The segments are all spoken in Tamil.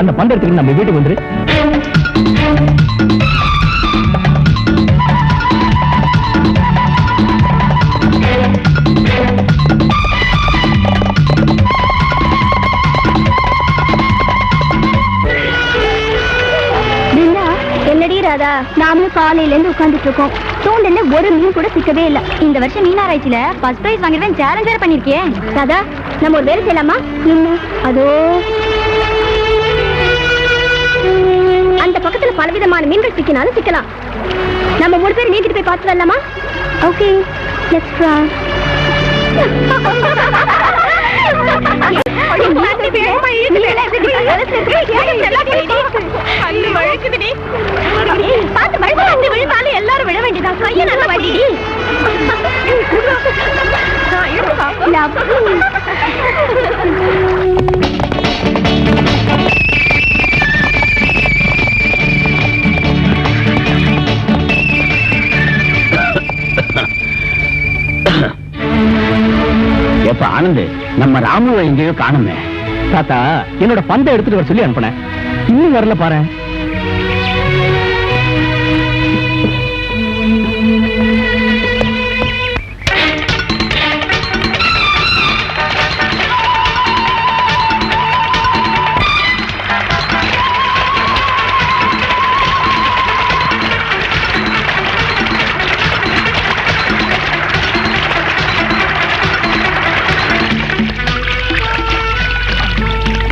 அந்த பந்த எடுத்துக்கிட்டு நம்ம வீட்டுக்கு வந்துரு. நாமளும் காலையில இருந்து உட்கார்ந்துட்டு இருக்கோம். தூண்டில ஒரு மீன் கூட சிக்கவே இல்ல. இந்த வருஷம் மீன் ஆராய்ச்சியில ஃபர்ஸ்ட் பிரைஸ் வாங்கிடுவேன் சேலஞ்சர் பண்ணிருக்கேன். ராதா, நம்ம ஒரு வேலை செய்யலாமா? என்ன அதோ அந்த பக்கத்துல பலவிதமான மீன்கள் சிக்கினாலும் சிக்கலாம். நம்ம 3 பேர் நீக்கிட்டு போய் பார்த்து வரலாமா? Okay, let's try. எல்லாரும் விட வேண்டியதான். கைய நல்லா வடி. எப்ப ஆனந்து, நம்ம ராமுவை எங்கேயோ காணுமே. தாத்தா, என்னோட பந்தை எடுத்துட்டு வர சொல்லி அனுப்பினேன், இன்னும் வரல பாரு.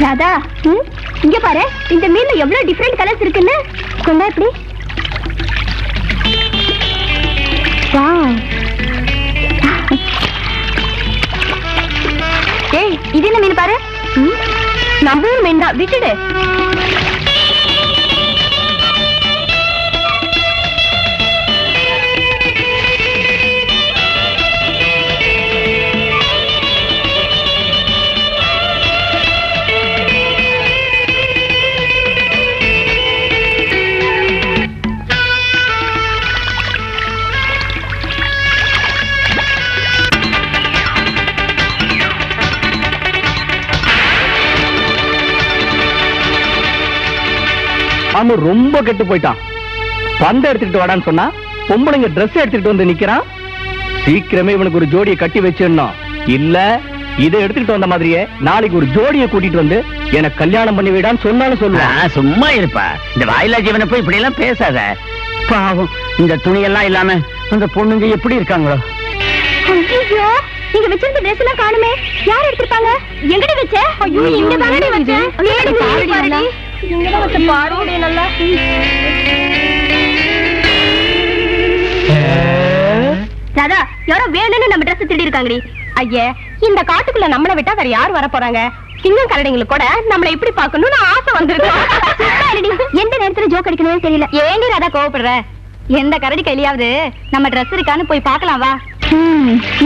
ராதா, இங்க பாரு, இந்த மீன்ல எவ்வளவு டிஃபரெண்ட் கலர்ஸ் இருக்குன்னு. கொண்டா எப்படி? வாவ். ஏய், இது என்ன மீன் பாரு? நம்ம ஊர் மீன் தான், விட்டுடு. அவன் ரொம்ப கெட்டு போயிட்டான். பந்தை எடுத்துக்கிட்டு வாடான்னு சொன்னா பொம்பளைங்க ட்ரெஸ் எடுத்துக்கிட்டு வந்து நிக்கிறான். சீக்கிரமே இவனுக்கு ஒரு ஜோடியை கட்டி வச்சிடணும். இல்ல இதை எடுத்துக்கிட்டு வந்த மாதிரியே நாளைக்கு ஒரு ஜோடியை கூட்டிட்டு வந்து எனக்கு கல்யாணம் பண்ணி விடான்னு சொன்னாலும் சொல்லுவான். சும்மா இருப்பா, இந்த வாயிலா ஜீவனை போய் இப்படி எல்லாம் பேசாத. பாவம், இந்த துணியெல்லாம் இல்லாம அந்த பொண்ணுங்க எப்படி இருக்காங்களோ. ஐயோ, நீங்க வச்சிருந்த ட்ரெஸ் எல்லாம் காணுமே. யார் எடுத்துட்டாங்க? எங்கடி வச்ச? ஐயோ, இங்க தானடி வச்சேன். தேடி பாருடி. இங்க தான் வச்ச பாருடி நல்லா. ராதா, யாரோ வேணும்னு நம்ம ட்ரெஸ் திருடி இருக்காங்கடி. ஐயே, இந்த காட்டுக்குள்ள நம்மளை விட்டா வேற யார் வர போறாங்க? சிங்கம் கரடிங்களுக்கு கூட நம்மள இப்படி பாக்கணும்னு ஆசை வந்திருக்கு. எந்த நேரத்துல ஜோக் அடிக்கணும்னு தெரியல. ஏண்டி ராதா கோவப்படுற? எந்த கரடி கையிலாவது நம்ம ட்ரெஸ் இருக்கான்னு போய் பார்க்கலாம் வா.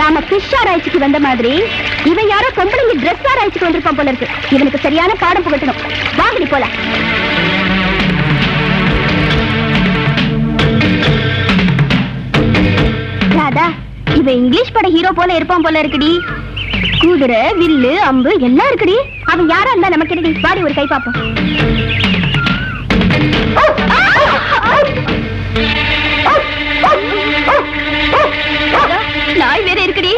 நாம ஃபிஷ் ஆராய்ச்சிக்கு வந்த மாதிரி இவன் யாரோ பொம்பளைங்க ட்ரெஸ் ஆராய்ச்சிக்கு வந்திருப்பான் போல இருக்கு. இவனுக்கு சரியான பாடம் புகட்டணும். வாங்கடி போல. ராதா, இவன் இங்கிலீஷ் பட ஹீரோ போல இருப்பான் போல இருக்குடி. குதிரை, வில்லு, அம்பு எல்லாம் இருக்குடி. அவன் யாரா இருந்தா நமக்கு என்னடி? வாடி ஒரு கை பாப்போம். நாய் வேற இருக்குடி.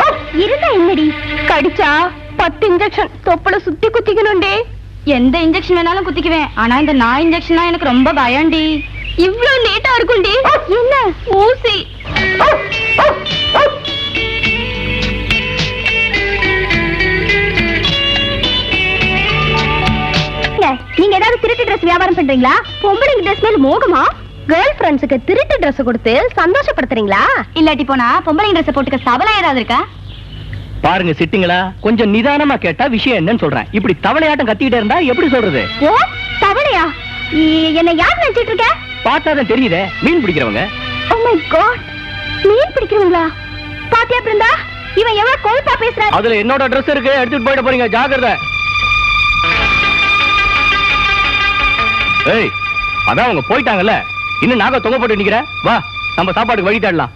இருந்தா என்னடி? கடிச்சா 10 இன்ஜெக்ஷன் தொப்புல சுத்தி குத்திக்கணும்டே. எந்த இன்ஜெக்ஷன் வேணாலும் குத்திக்குவேன், ஆனா இந்த நாய் இன்ஜெக்ஷன் எனக்கு ரொம்ப பயம்டி. இவ்ளோ லேட்டா இருக்கும்டி. என்ன ஊசி? நீங்க ஏதாவது திருட்டு ட்ரெஸ் வியாபாரம் பண்றீங்களா? பொம்பளைங்க ட்ரெஸ் மேல மோகமா? கேர்ள் ஃப்ரெண்ட்ஸுக்கு திருட்டு ட்ரெஸ் கொடுத்து சந்தோஷப்படுத்துறீங்களா? இல்லாட்டி போனா பொம்பளைங்க ட்ரெஸ் போட்டுக்க சபலம் ஏதாவது இருக்கா? பாருங்க சிட்டிங்களா, கொஞ்சம் நிதானமா கேட்டா விஷயம் என்னன்னு சொல்றேன். இப்படி தவளையாட்டம் கத்திக்கிட்டே இருந்தா எப்படி சொல்றது? ஓ, தவளையா? என்ன யார் நினைச்சிட்டு இருக்க? பார்த்தாதான் தெரியுதே, மீன் பிடிக்கிறவங்க. ஓ மை காட், மீன் பிடிக்கிறவங்களா? பாத்தியா பிருந்தா, இவன் எவ்வளவு கொழுப்பா பேசுறான். அதுல என்னோட ட்ரெஸ் இருக்கு, எடுத்துட்டு போயிட போறீங்க, ஜாக்கிரதை. ஏய், அதான் அவங்க போயிட்டாங்கல்ல, இன்னும் நாங்க தொங்க போட்டு நிக்கிற. வா, நம்ம சாப்பாட்டுக்கு வழி தேடலாம்.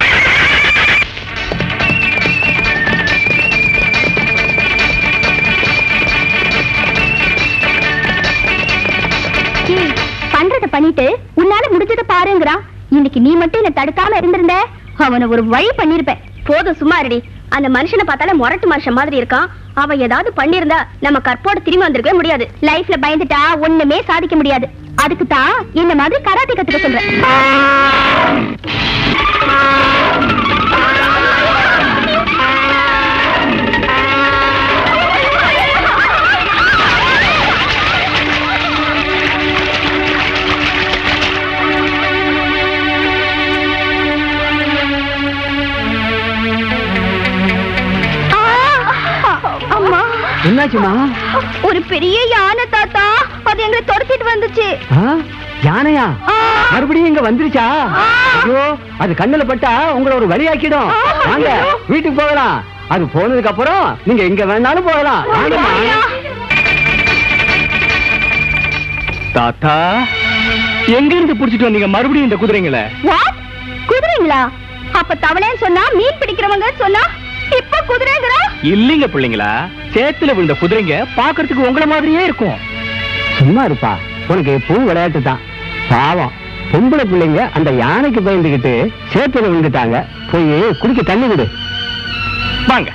பண்ணிட்டு உன்னால முடிஞ்சதை பாருங்கிறான். இன்னைக்கு நீ மட்டும் என்ன தடுக்காம இருந்திருந்த அவனை ஒரு வழி பண்ணிருப்பேன். போதும் சும்மா இருடி. அந்த மனுஷனை பார்த்தாலே முரட்டு மனுஷன் மாதிரி இருக்கான். அவன் ஏதாவது பண்ணிருந்தா நம்ம கற்போட திரும்பி வந்திருக்கவே முடியாது. லைஃப்ல பயந்துட்டா ஒண்ணுமே சாதிக்க முடியாது. அதுக்கு தான் இந்த மாதிரி கராத்தே கத்துக்க சொல்றேன். என்னாச்சுமா? ஒரு பெரிய யானை தாத்தா, அது எங்களை துரத்திட்டு வந்துச்சு. யானையா? மறுபடியும் இங்க வந்துருச்சா? ஐயோ, அது கண்ணுல பட்டா உங்களை ஒரு வழியாக்கிடும். வாங்க வீட்டுக்கு போகலாம். அது போனதுக்கு அப்புறம் நீங்க எங்க வேணாலும் போகலாம். தாத்தா, எங்க இருந்து புடிச்சிட்டு வந்தீங்க மறுபடியும் இந்த குதிரைங்கள? குதிரைங்களா? அப்ப தவளைன்னு சொன்னா மீன் பிடிக்கிறவங்க சொன்னா இப்ப குதிரைங்கறா? இல்லீங்க பிள்ளைங்களா, சேத்துல விழுந்த குதிரைங்க பாக்குறதுக்கு உங்கள மாதிரியே இருக்கும். சும்மா இருப்பா, உனக்கு எப்பவும் விளையாட்டு தான். பாவம் பொம்பளை பிள்ளைங்க அந்த யானைக்கு பயந்துகிட்டு சேத்துல விழுந்துட்டாங்க. போய் குடிக்க தண்ணி கொடு. வாங்க.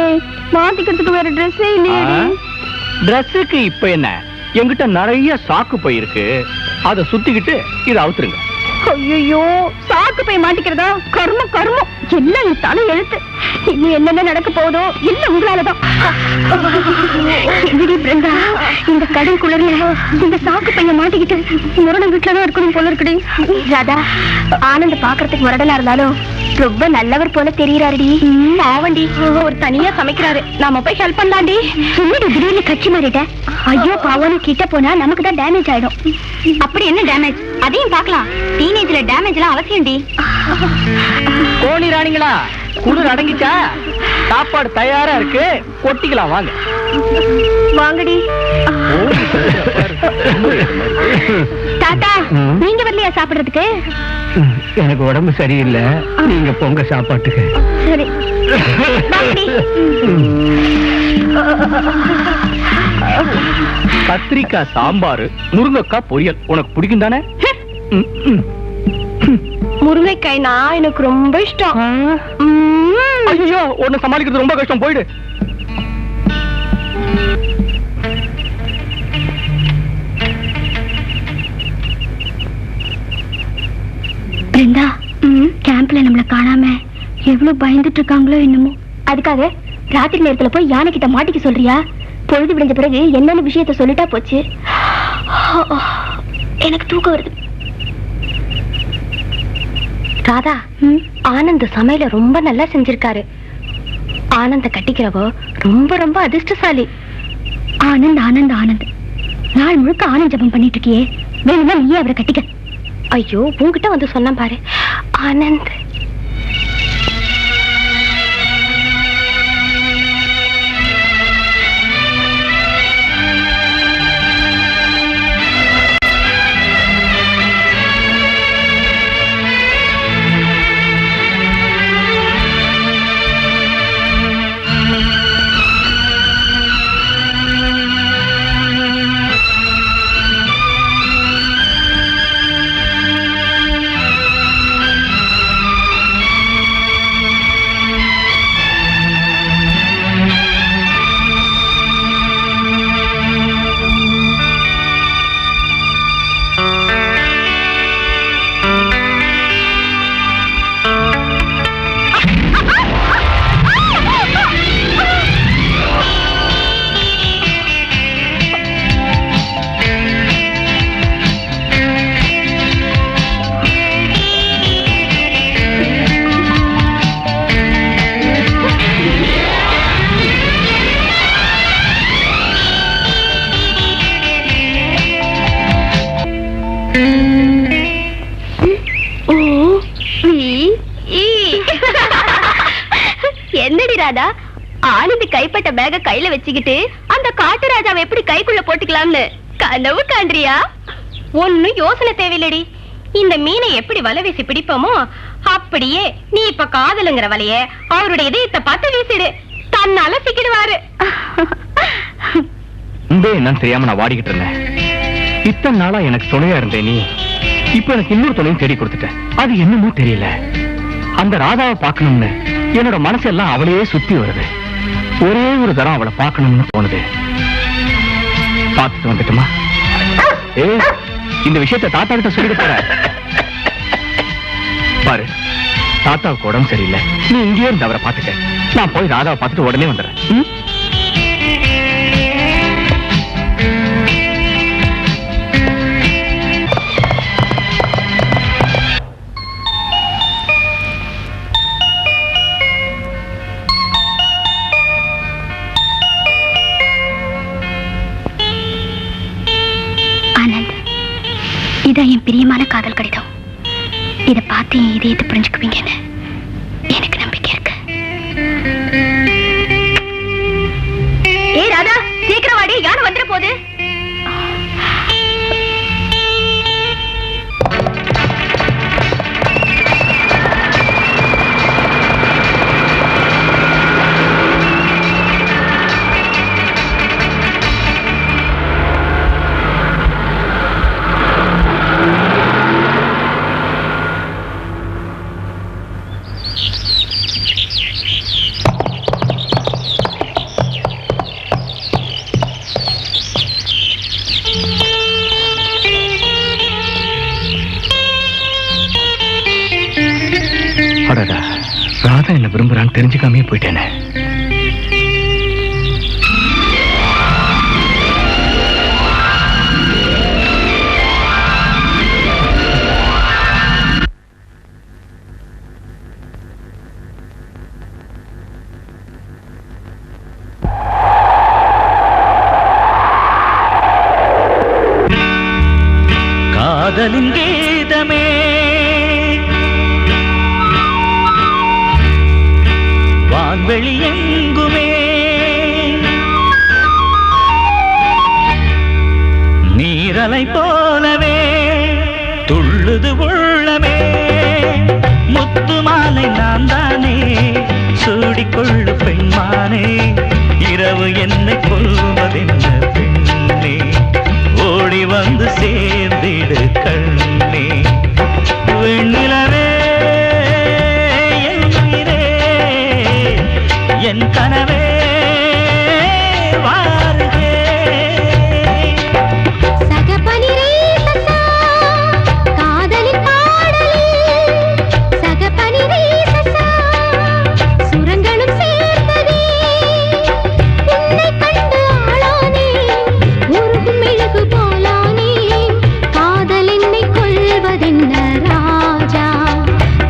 ஏய், மாத்திக்கிறதுக்கு வேற Dress இல்லையே. Dressக்கு இப்ப என்ன? என்கிட்ட நிறைய சாக்கு பை இருக்கு. அத சுத்திக்கிட்டு இத அவுத்துருங்க. ஐயோ, சாக்கு போய் மாட்டிக்கிறதா? கர்மம் கர்மம், எல்லாம் என் தலை எழுத்து. இன்னும் என்னென்ன நடக்க போதோ இல்ல உங்களாலதான். பிருந்தா, இந்த கடல் குளிர்ல இந்த சாக்கு பைய மாட்டிக்கிட்டு முரடன் வீட்டுலதான் இருக்கணும் போல இருக்குடி. ராதா, ஆனந்த் பாக்குறதுக்கு முரடனா இருந்தாலும் ரொம்ப நல்லவர் போல தெரியறாருடி. ஆவண்டி, ஒரு தனியா சமைக்கிறாரு. நாம போய் ஹெல்ப் பண்ணலாண்டி. திடீர்னு கட்சி மாறிட்ட. ஐயோ பாவம், கிட்ட போனா நமக்கு தான் டேமேஜ் ஆயிடும். அப்படி என்ன டேமேஜ்? அதையும் பார்க்கலாம். டீனேஜ்ல டேமேஜ் எல்லாம் அவசியம்டி. கோணி ராணிங்களா, குளிர் அடங்கிச்சா? சாப்பாடு தயாரா இருக்கு, கொட்டிக்கலாம். வாங்க வாங்கடி. தாத்தா, நீங்க வரலையா சாப்பிடுறதுக்கு? எனக்கு உடம்பு சரியில்லை, நீங்க பொங்க சாப்பாட்டுக்கு. சரி வாங்கடி. கத்திரிக்காய் சாம்பார், முருங்கைக்காய் பொரியல் உனக்கு பிடிக்கும் தானே? முருங்கைக்காய்னா எனக்கு ரொம்ப இஷ்டம். ஐயோ, உன்னை சமாளிக்கிறது ரொம்ப கஷ்டம். போயிடு. பிருந்தா, கேம்ப்ல நம்மள காணாம எவ்வளவு பயந்துட்டு இருக்காங்களோ என்னமோ. அதுக்காக ராத்திரி நேரத்துல போய் யானை கிட்ட மாட்டிக்க சொல்றியா? பொழுது விடிஞ்ச பிறகு என்னென்ன விஷயத்த சொல்லிட்டா போச்சு. எனக்கு தூக்கம் வருது. ராதா, ஆனந்த் சமையல ரொம்ப நல்லா செஞ்சிருக்காரு. ஆனந்த கட்டிக்கிறவோ ரொம்ப ரொம்ப அதிர்ஷ்டசாலி. ஆனந்த் ஆனந்த் ஆனந்த், நாள் முழுக்க ஆனந்த் ஜபம் பண்ணிட்டு இருக்கியே, வேணுமா நீயே அவரை கட்டிக்க. ஐயோ, உன்கிட்ட வந்து சொன்ன பாரு. ஆனந்த் என்னடி ராதா, ஆனந்த் கைப்பட்ட பேக கையில வச்சுக்கிட்டு அந்த காட்டு ராஜாவை எப்படி கைக்குள்ள போட்டுக்கலாம்னு கனவு காண்றியா? ஒன்னும் யோசனை தேவையில்லடி. இந்த மீனை எப்படி வலை வீசி பிடிப்போமோ அப்படியே நீ இப்ப காதலுங்கிற வலைய அவருடைய இதயத்தை பார்த்து வீசிடு, தன்னால சிக்கிடுவாரு. என்னன்னு தெரியாம நான் வாடிக்கிட்டு இருந்தேன். இத்தனை நாளா எனக்கு துணையா இருந்தே நீ இப்ப எனக்கு இன்னொரு துணையும் தேடி கொடுத்துட்ட. அது என்னமோ தெரியல, அந்த ராதாவை பார்க்கணும்னு என்னோட மனசெல்லாம் அவளையே சுத்தி வருது. ஒரே ஒரு தரம் அவளை பார்க்கணும்னு தோணுது. பார்த்துட்டு வந்துட்டுமா? இந்த விஷயத்தை தாத்தா கிட்ட சொல்லிட்டு போற பாரு. தாத்தாவுக்கு உடம்பு சரியில்லை, நீ இங்கேயே இருந்து அவரை பார்த்துக்க. நான் போய் ராதாவை பார்த்துட்டு உடனே வந்துடுறேன். இதான் என் பிரியமான காதல் கடிதம். இதை பார்த்து என் இதயத்தை புரிஞ்சுக்குவீங்கன்னு எனக்கு நம்பிக்கை இருக்கு. ஏ ராதா, சீக்கிரம் வாடி, யாரும் வந்துட போகுது. ராதா என்ன விரும்புறான்னு தெரிஞ்சுக்காமே போயிட்டேனே. காதலின் கீதமே வான்வெளி எங்குமே நீரலை போலவே துள்ளுது உள்ளமே. முத்து மாலை நான் தானே சூடிக்கொள்ளு பெண்மானே. இரவு என்னை கொள்வதென்ன பெண்ணே, ஓடி வந்து சேர்ந்திடு கண்ணே. வெண்ணிலவே என் கனவே வாருகே. சகபனிரே சசா காதலின் பாடலில், சகபனிரே சசா சுரங்களும் சேர்ந்ததே. உன்னை கண்டு ஆளானே, உருகும் மெழுகு போலானே. காதல் என்னை கொள்வதென்ன ராஜா,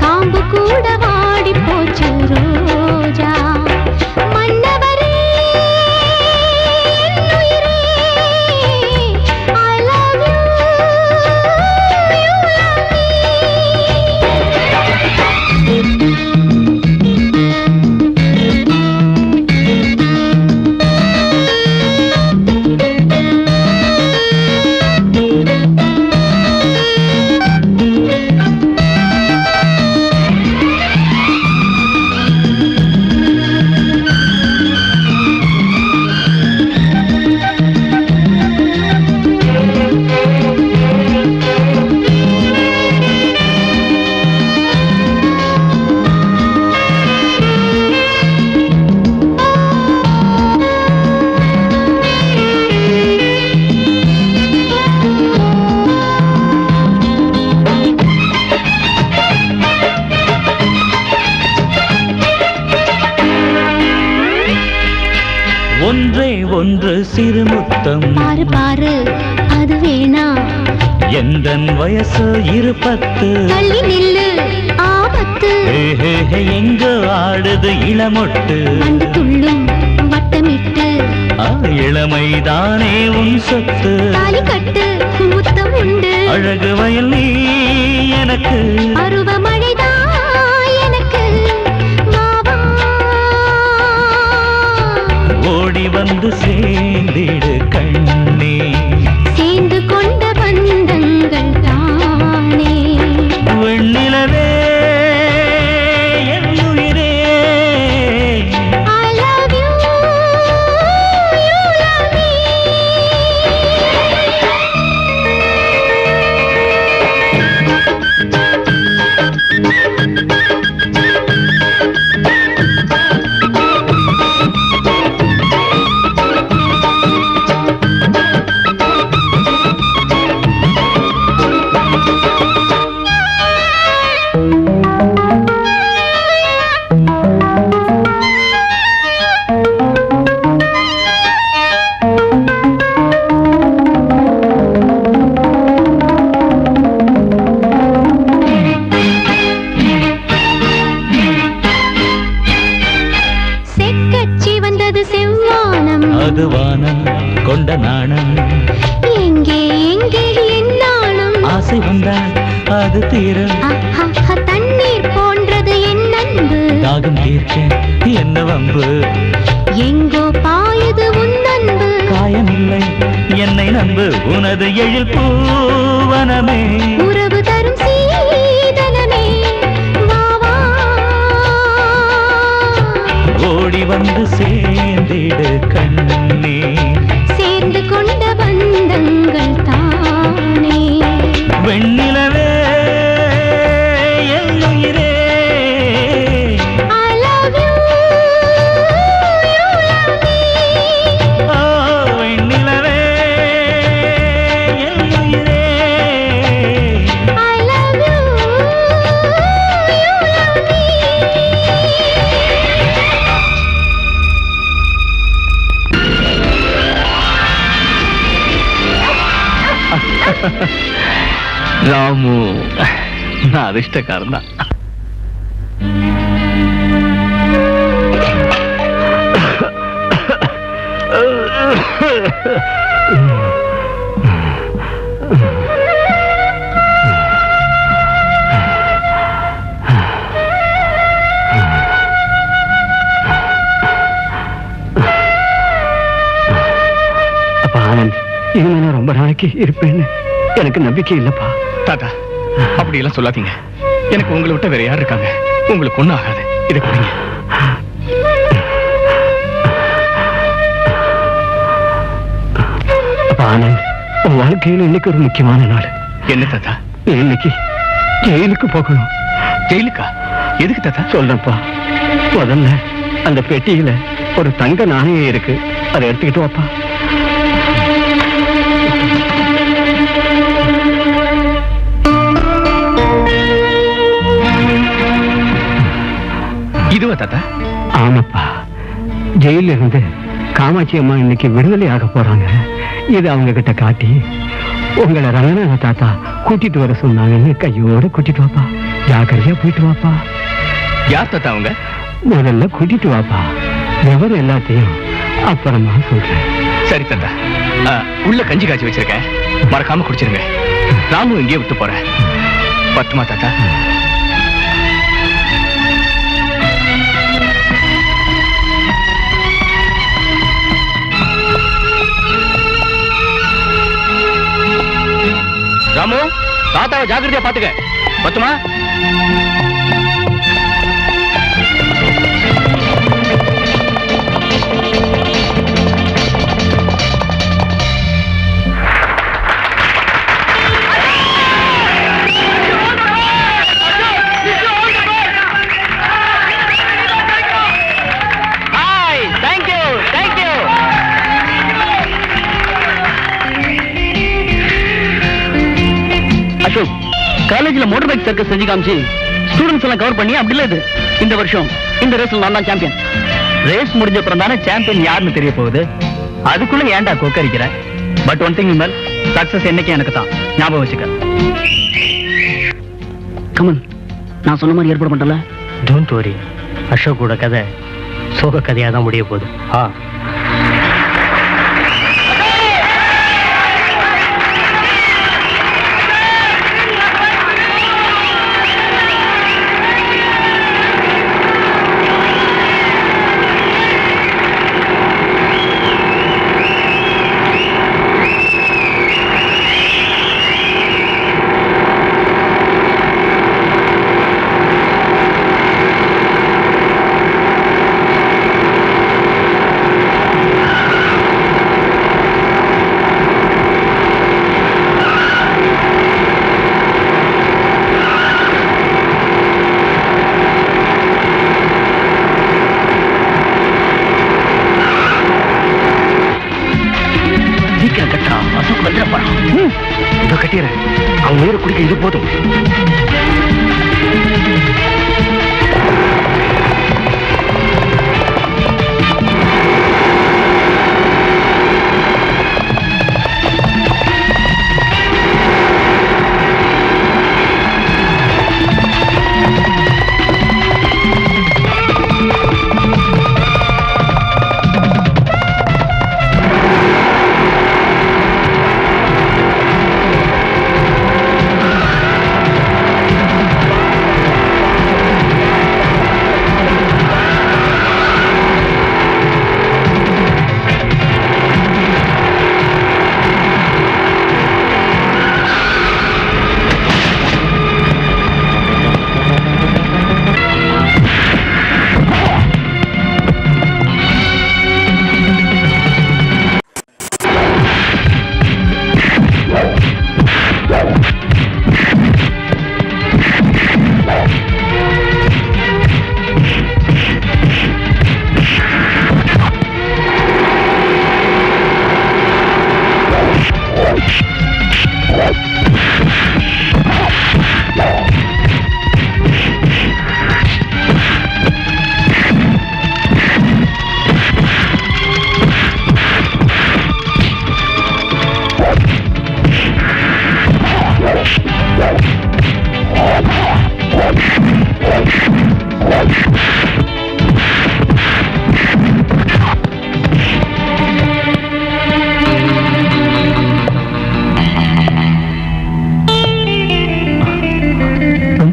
காம்பு கூட வாடி போச்சு ரோஜா. ஒன்றே ஒன்று சிறுமுத்தம் பாரு பாரு, அது வேணா. எந்தன் வயசு 20. தள்ளி நில்லு, ஆபத்து. எங்க ஆடுது இளமொட்டு, வந்து துள்ளும் வட்டமிட்டு. இளமைதானே உன் சொத்து, தாலி கட்டு, முத்தம் உண்டு. அழகு வயல் நீ எனக்கு, அருவமழைதான் எனக்கு. ஓடி வந்து சேர்ந்திடு கண்ணே. சேர்ந்து கொண்ட பந்தங்கள் தானே. வெண்ணிலவே என் உயிரே, I love you, you love me. நாணம் எங்கே எங்கே என்னாலும் ஆசை வந்தால் அது தீரும் தண்ணீர் போன்றது என் அன்பு தாகம் தீர்க்க என்ன வம்பு எங்கோ பாயுது உன் அன்பு காயமில்லை என்னை நம்பு உனது எழில் பூவனமே உறவு தரும் சீதனமே வா வா ஓடி வந்து சேர்ந்திடு கண்ணே சேர்ந்து கொண்ட பந்தங்கள் தானே வெண்ணிலவே என் உயிரே I love you, you love me. ஓ வெண்ணிலவே என் உயிரே I love you, you love me. Ramu நான் அதிர்ஷ்டக்காரன் தான். அப்பா ஆனந்த், இனிமே நான் ரொம்ப நாளைக்கு இருப்பேன்னு எனக்கு நம்பிக்கை இல்லப்பா. தாத்தா அப்படி எல்லாம் சொல்லாதீங்க. எனக்கு உங்களை விட்ட வேற யார் இருக்காங்க? உங்களுக்கு ஒண்ணும் ஆகாது. இதை கொடுங்க. அப்பா ஆனந்த், உன் வாழ்க்கையில இன்னைக்கு ஒரு முக்கியமான நாள். என்ன தாத்தா? நீ இன்னைக்கு ஜெயிலுக்கு போகணும். ஜெயிலுக்கா? எதுக்கு தாத்தா? சொல்றப்பா, முதல்ல அந்த பெட்டியில ஒரு தங்க நாணயம் இருக்கு, அதை எடுத்துக்கிட்டு வாப்பா. இதுவா தாத்தா? ஆமாப்பா, ஜெயில இருந்து காமாட்சி அம்மா இன்னைக்கு விடுதலை ஆக போறாங்க. இது அவங்க கிட்ட காட்டி உங்களை ரங்கநாத தாத்தா கூட்டிட்டு வர சொன்னாங்கன்னு கையோட கூட்டிட்டு வாப்பா. ஜாக்கிரதையா போயிட்டு வாப்பா. யார் தாத்தா அவங்க? முதல்ல கூட்டிட்டு வாப்பா. விவரம் எல்லாத்தையும் அப்புறமா சொல்றேன். சரி தாத்தா. உள்ள கஞ்சி காய்ச்சி வச்சிருக்கேன், மறக்காம குடிச்சிருங்க. ராமு இங்கேயே விட்டு போறேன். பத்துமா தாத்தா? ராமு, தாத்தாவை ஜாக்கிரதையா பாத்துக்க. பத்துமா? அசோக், காலேஜ்ல மோட்டார் பைக் சர்க்கஸ் செஞ்சு காமிச்சு ஸ்டூடெண்ட்ஸ் எல்லாம் கவர் பண்ணி அப்படி இல்ல. இது இந்த வருஷம் இந்த ரேஸ்ல நான் தான் சாம்பியன். ரேஸ் முடிஞ்ச அப்புறம் தானே சாம்பியன் யாருன்னு தெரிய போகுது. அதுக்குள்ள ஏன்டா கொக்கரிக்கிற? But one thing Vimal, success என்னைக்கு எனக்கு தான். ஞாபகம் வச்சுக்க. கமன், நான் சொன்ன மாதிரி ஏற்பாடு பண்ணல. டோன்ட் வரி, அசோக்கோட கதை சோக கதையா தான் முடிய போகுது. இதோ கட்டிடுறேன். அவன் உயிரை குடிக்க இது போதும்.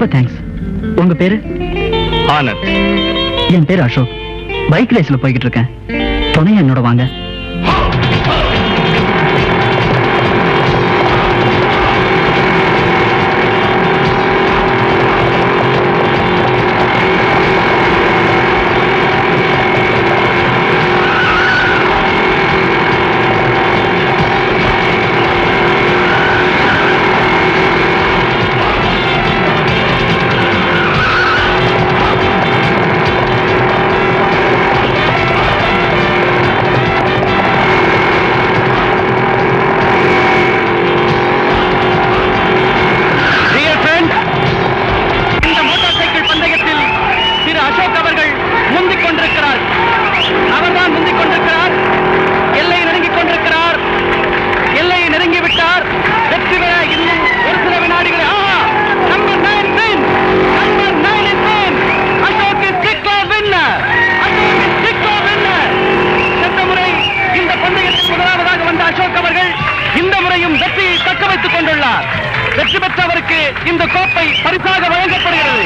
ரொம்ப தேங்க்ஸ். உங்க பேரு? ஆனந்த். என் பேர் அசோக். பைக் ரேஸ்ல போய்கிட்டு இருக்கேன். துணையா என்னோட வாங்க. வெற்றி பெற்றவருக்கு இந்த கோப்பை பரிசாக வழங்கப்படுகிறது.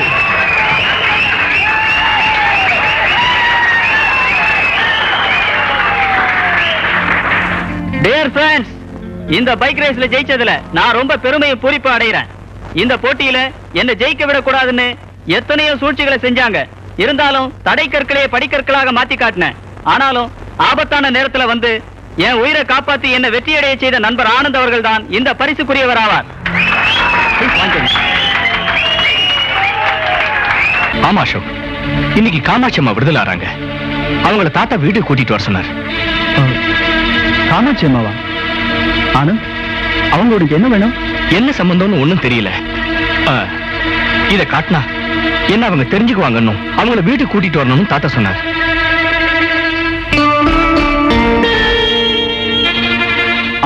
டியர் ஃப்ரெண்ட்ஸ், இந்த பைக் ரேஸ்ல ஜெயிச்சதுல நான் ரொம்ப பெருமையும் பூரிப்பு அடைகிறேன். இந்த போட்டியில என்ன ஜெயிக்க விடக்கூடாதுன்னு எத்தனையோ சூழ்ச்சிகளை செஞ்சாங்க. இருந்தாலும் தடை கற்களே படிக்கற்களாக மாத்தி காட்டினேன். ஆனாலும் ஆபத்தான நேரத்துல வந்து என் உயிரை காப்பாத்தி என்ன வெற்றியடைய செய்த நண்பர் ஆனந்த் அவர்கள் தான் இந்த பரிசுக்குரியவர் ஆவார். ஆமா அசோக், இன்னைக்கு காமாட்சி அம்மா விடுதலை ஆறாங்க. அவங்கள தாத்தா வீட்டுக்கு கூட்டிட்டு வர சொன்னார். காமாட்சி அம்மாவா? ஆனந்த், அவங்களுக்கு என்ன வேணும்? என்ன சம்பந்தம்னு ஒண்ணும் தெரியல. இத காட்டினா என்ன அவங்க தெரிஞ்சுக்குவாங்கன்னு அவங்கள வீட்டுக்கு கூட்டிட்டு வரணும்னு தாத்தா சொன்னார்.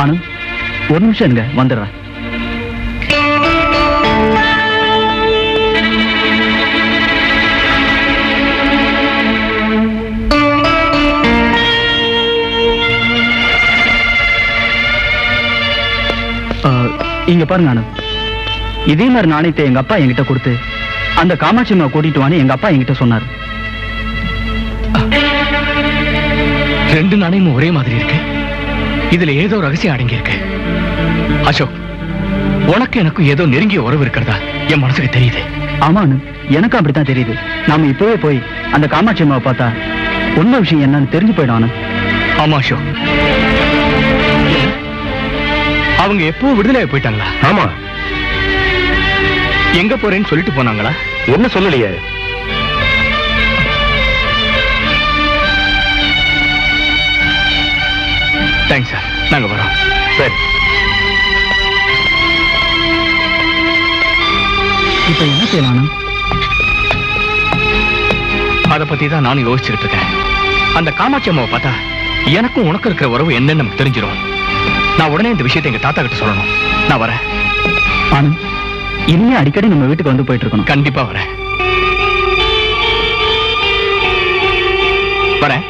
ஆனந்த், ஒரு நிமிஷம் இருங்க, வந்துடுறேன். இங்க பாருங்க ஆனந்த், இதே மாதிரி நாணயத்தை எங்க அப்பா என்கிட்ட கொடுத்து அந்த காமாட்சி அம்மா கூட்டிட்டு வான்னு எங்க அப்பா என்கிட்ட சொன்னார். ரெண்டு நாணயமும் ஒரே மாதிரி இருக்கு. இதுல ஏதோ ரகசியம் அடங்கி இருக்கு. அசோக், உனக்கு எனக்கும் ஏதோ நெருங்கிய உறவு இருக்கிறதா என் மனசுக்கு தெரியுது. ஆமா ஆனந்த், எனக்கும் அப்படித்தான் தெரியுது. நாம இப்பவே போய் அந்த காமாட்சி அம்மாவை பார்த்தா உண்மை விஷயம் என்னன்னு தெரிஞ்சு போயிடும் ஆனந்த். ஆமா அசோக், அவங்க எப்போ விடுதலை போயிட்டாங்களா? ஆமா. எங்க போறேன்னு சொல்லிட்டு போனாங்களா? என்ன சொல்லலையே. தேங்க்ஸ் சார், நாங்க வரோம். சரி. இப்ப என்ன செய்யலாம்? அதை பத்தி தான் நானும் யோசிச்சுட்டு இருக்கேன். அந்த காமாட்சி அம்மாவை பார்த்தா எனக்கும் உனக்கு இருக்கிற உறவு என்னன்னு நமக்கு தெரிஞ்சிடும். நான் உடனே இந்த விஷயத்தை எங்க தாத்தா கிட்ட சொல்லணும். நான் வரேன். ஆனந்த், இனிமே அடிக்கடி நம்ம வீட்டுக்கு வந்து போயிட்டு இருக்கணும். கண்டிப்பா வரேன். வரேன்.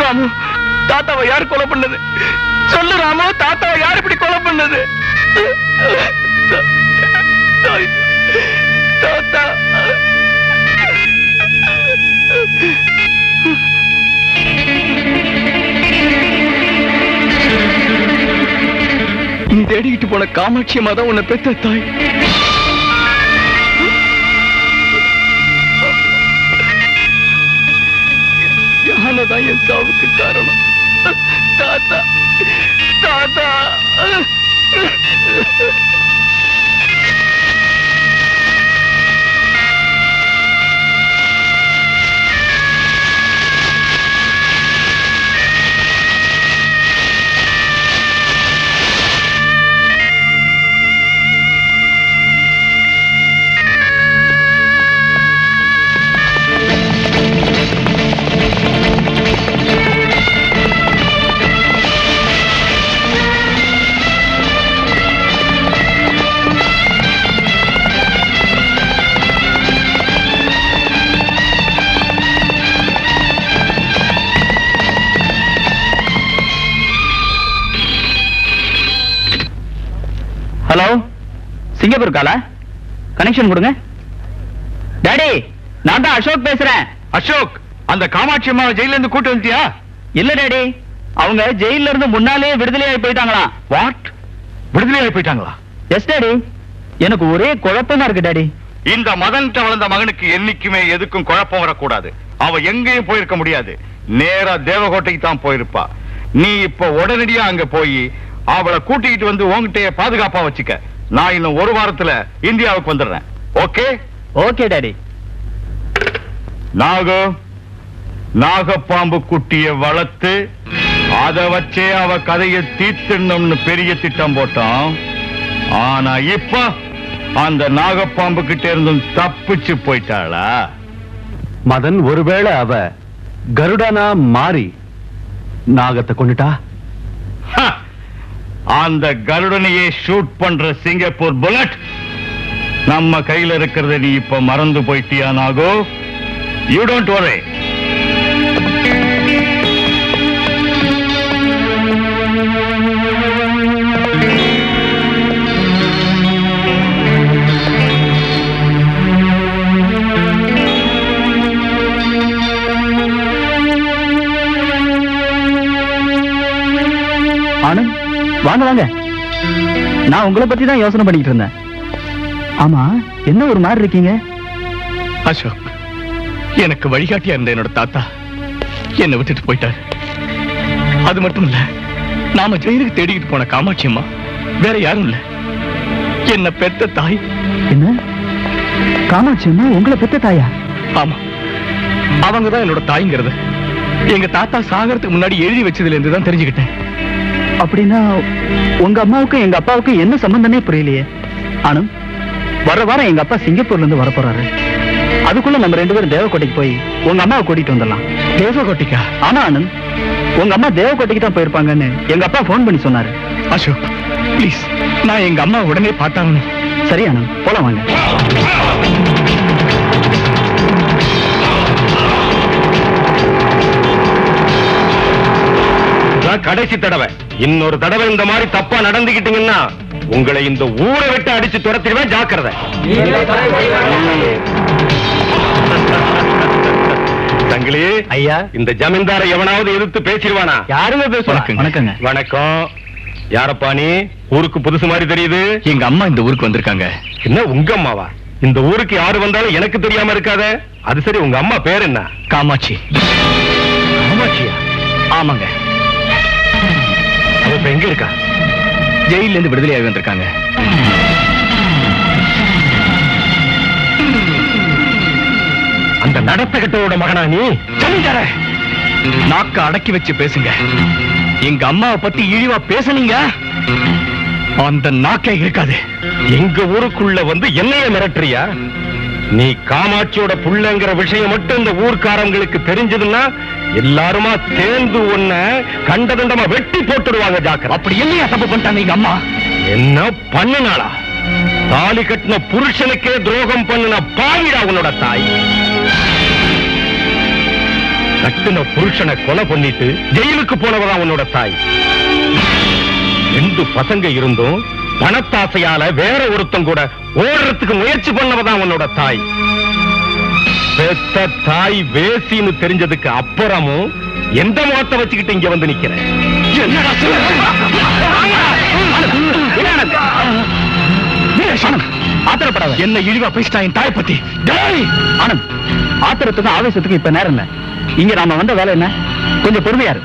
ராமு, தாத்தாவை யார் கொலை பண்ணது? சொல்லு ராமு, தாத்தாவை யார் இப்படி கொலை பண்ணது? தாத்தா, நீ தேடிக்கிட்டு போன காமாட்சி அம்மா தான் உன்னை பெத்த தாய். யானதான் என் சாவுக்கு காரணம். தாத்தா, தாத்தா. ஹலோ, சிங்கப்பூர் காலா? கனெக்ஷன் கொடுங்க. டாடி, நான் தான் அசோக் பேசுறேன். அசோக், அந்த காமாட்சி அம்மாவை ஜெயில இருந்து கூட்டு வந்துட்டியா? இல்ல டாடி, அவங்க ஜெயில இருந்து முன்னாலே விடுதலையாகி போயிட்டாங்களாம். வாட்? விடுதலையாகி போயிட்டாங்களா? Yes daddy. எனக்கு ஒரே குழப்பமா இருக்கு டாடி. இந்த மதன்கிட்ட வளர்ந்த மகனுக்கு என்னைக்குமே எதுக்கும் குழப்பம் வரக்கூடாது. அவ எங்கேயும் போயிருக்க முடியாது. நேரா தேவகோட்டைக்கு தான் போயிருப்பா. நீ இப்ப உடனடியா அங்க போய் அவளை கூட்டிக்கிட்டு வந்து உன்கிட்டயே பாதுகாப்பா வச்சுக்க. நான் இன்னும் ஒரு வாரத்துல இந்தியாவுக்கு வந்துடுறேன். ஓகே? Okay daddy. நாகப்பாம்பு குட்டிய வளர்த்து அத வச்சே அவ கதையை தீர்த்துணும்னு பெரிய திட்டம் போட்டான். ஆனா இப்ப அந்த நாகப்பாம்பு கிட்ட இருந்தும் தப்பிச்சு போயிட்டாளா? மதன் ஒருவேளை அவ கருடனா மாறி நாகத்தை கொண்டுட்டா? அந்த கருடனையே ஷூட் பண்ற சிங்கப்பூர் புல்லட் நம்ம கையில இருக்கிறத நீ இப்ப மறந்து போயிட்டியா நாகோ? யூ டோன்ட் வரி. ஆனந்த், வாங்க வாங்க. நான் உங்களை பத்தி தான் யோசனை பண்ணிட்டு இருந்தேன். ஆமா, என்ன ஒரு மாதிரி இருக்கீங்க? அசோக், எனக்கு வழிகாட்டியா இருந்த என்னோட தாத்தா என்னை விட்டுட்டு போயிட்டார். அது மட்டும் இல்ல, நாம ஜெயிலுக்கு தேடிக்கிட்டு போன காமாட்சி அம்மா வேற யாரும் இல்ல, என்ன பெத்த தாய். என்ன, காமாட்சி அம்மா உங்களை பெத்த தாயா? ஆமா, அவங்கதான் என்னோட தாய்ங்கிறது எங்க தாத்தா சாகறதுக்கு முன்னாடி எழுதி வச்சதுல இருந்து தான் தெரிஞ்சுக்கிட்டேன். அப்படின்னா உங்க அம்மாவுக்கும் எங்க அப்பாவுக்கும் என்ன சம்பந்தமே புரியலையே. ஆனந்த், வர வாரம் எங்க அப்பா சிங்கப்பூர்ல இருந்து வர போறாரு. அதுக்குள்ள நம்ம 2 பேரும் தேவக்கோட்டைக்கு போய் உங்க அம்மாவை கூட்டிட்டு வந்துடலாம். தேவகோட்டைக்கா? ஆமா ஆனந்த், உங்க அம்மா தேவக்கோட்டைக்கு தான் போயிருப்பாங்கன்னு எங்க அப்பா போன் பண்ணி சொன்னாரு. அசோக் ப்ளீஸ், நான் எங்க அம்மா உடனே பார்த்தாகணும். சரி ஆனந்த், போலாம் வாங்க. கடைசி தடவை, இன்னொரு தடவை இந்த மாதிரி தப்பா நடந்துகிட்டீங்கன்னா உங்களை இந்த ஊரை விட்டு அடிச்சு துரத்திடுவேன். ஜாக்கிரதை. தங்களே ஐயா, இந்த ஜமீன்தாரை எவனாவது எதிர்த்து பேசிடுவானா? யாருங்க பேசுவாங்க? வணக்கங்க. வணக்கம். யாரப்பா நீ? ஊருக்கு புதுசு மாதிரி தெரியுது. எங்க அம்மா இந்த ஊருக்கு வந்திருக்காங்க. என்ன உங்க அம்மாவா? இந்த ஊருக்கு யாரு வந்தாலும் எனக்கு தெரியாம இருக்காத. அது சரி, உங்க அம்மா பேர் என்ன? காமாட்சி. காமாட்சியா? ஆமாங்க. அவ இப்ப எங்க இருக்கா? ஜெயில இருந்து விடுதலையாகி வந்திருக்காங்க. அந்த நடத்தகட்டோட மகனா நீ? சொல்லிட்டார, நாக்க அடக்கி வச்சு பேசுங்க. எங்க அம்மாவை பத்தி இழிவா பேசுனீங்க, அந்த நாக்கே இருக்காது. எங்க ஊருக்குள்ள வந்து என்னைய மிரட்டுறியா? நீ காமாட்சியோட புள்ளங்கிற விஷயம் மட்டும் இந்த ஊர்க்காரங்களுக்கு தெரிஞ்சதுன்னா எல்லாருமா சேர்ந்து உன்னை கண்டதண்டமா வெட்டி போட்டுடுவாங்க. ஜாக்கிரதை. அப்படி இல்லையா தப்பு பண்ணிட்டாங்க எங்க அம்மா? என்ன பண்ணுனாளா? தாலி கட்டின புருஷனுக்கே துரோகம் பண்ணுன பாவிடா உன்னோட தாய். கட்டின புருஷனை கொலை பண்ணிட்டு ஜெயிலுக்கு போனவதான் உன்னோட தாய். 2 பசங்க இருந்தும் பணத்தாசையால வேற ஒருத்தன் கூட ஓடுறதுக்கு முயற்சி பண்ணவதான் உன்னோட தாய். பெத்த தாய் வேசின்னு தெரிஞ்சதுக்கு அப்புறமும் எந்த முகத்தை வச்சுக்கிட்டு இங்க வந்து நிக்கிறேன்? ஆத்திரப்படாத. என்ன இழிவா பேசிட்டா என் தாய் பத்தி? ஆனந்த், ஆத்திரத்துக்கும் ஆவேசத்துக்கும் இப்ப நேரம் இல்ல. இங்க நாம வந்த வேலை என்ன? கொஞ்சம் பொறுமையாரு.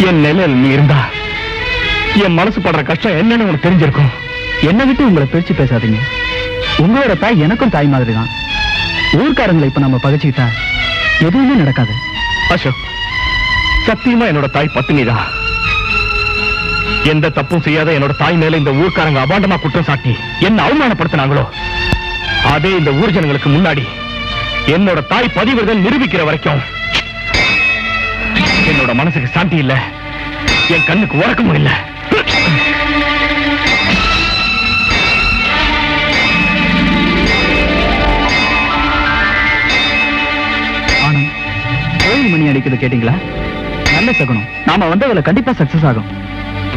என் நிலையில் நீ இருந்தா என் மனசு படுற கஷ்டம் என்னன்னு உனக்கு தெரிஞ்சிருக்கும். என்னை விட்டு உங்களை பிரிச்சு பேசாதீங்க. உங்களோட தாய் எனக்கும் தாய் மாதிரி தான். ஊர்க்காரங்களை இப்ப நம்ம பகைச்சுக்கிட்டா எதுவுமே நடக்காது. அசோக், சத்தியமா என்னோட தாய் பத்தினிதான். எந்த தப்பும் செய்யாத என்னோட தாய் மேல இந்த ஊர்க்காரங்க அபாண்டமா குற்றம் சாட்டி என்ன அவமானப்படுத்தினாங்களோ அதே இந்த ஊர் ஜனங்களுக்கு முன்னாடி என்னோட தாய் பதிவிரதம் நிரூபிக்கிற வரைக்கும் என்னோட மனசுக்கு சாந்தி இல்ல, என் கண்ணுக்கு உறக்கமும் இல்ல. ஆனந்த், கோயில் மணி அடிக்கிறது கேட்டீங்களா? நல்ல சகுனம். நாம வந்ததுல கண்டிப்பா சக்சஸ் ஆகும்.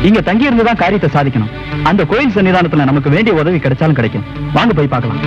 இங்க தங்கி இருந்துதான் காரியத்தை சாதிக்கணும். அந்த கோயில் சன்னிதானத்துல நமக்கு வேண்டிய உதவி கிடைச்சாலும் கிடைக்கும். வாங்க போய் பார்க்கலாம்.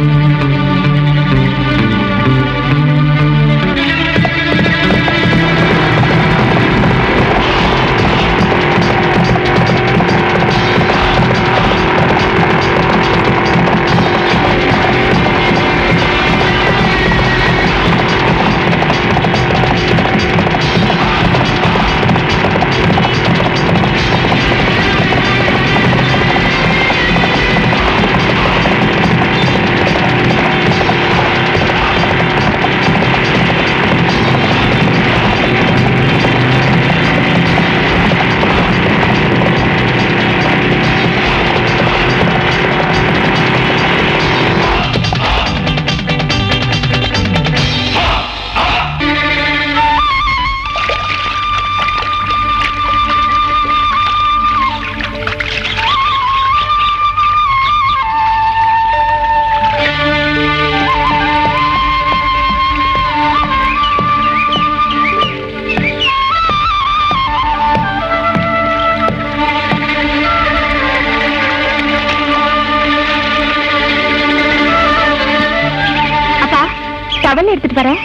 டவல் எடுத்துட்டு வரேன்.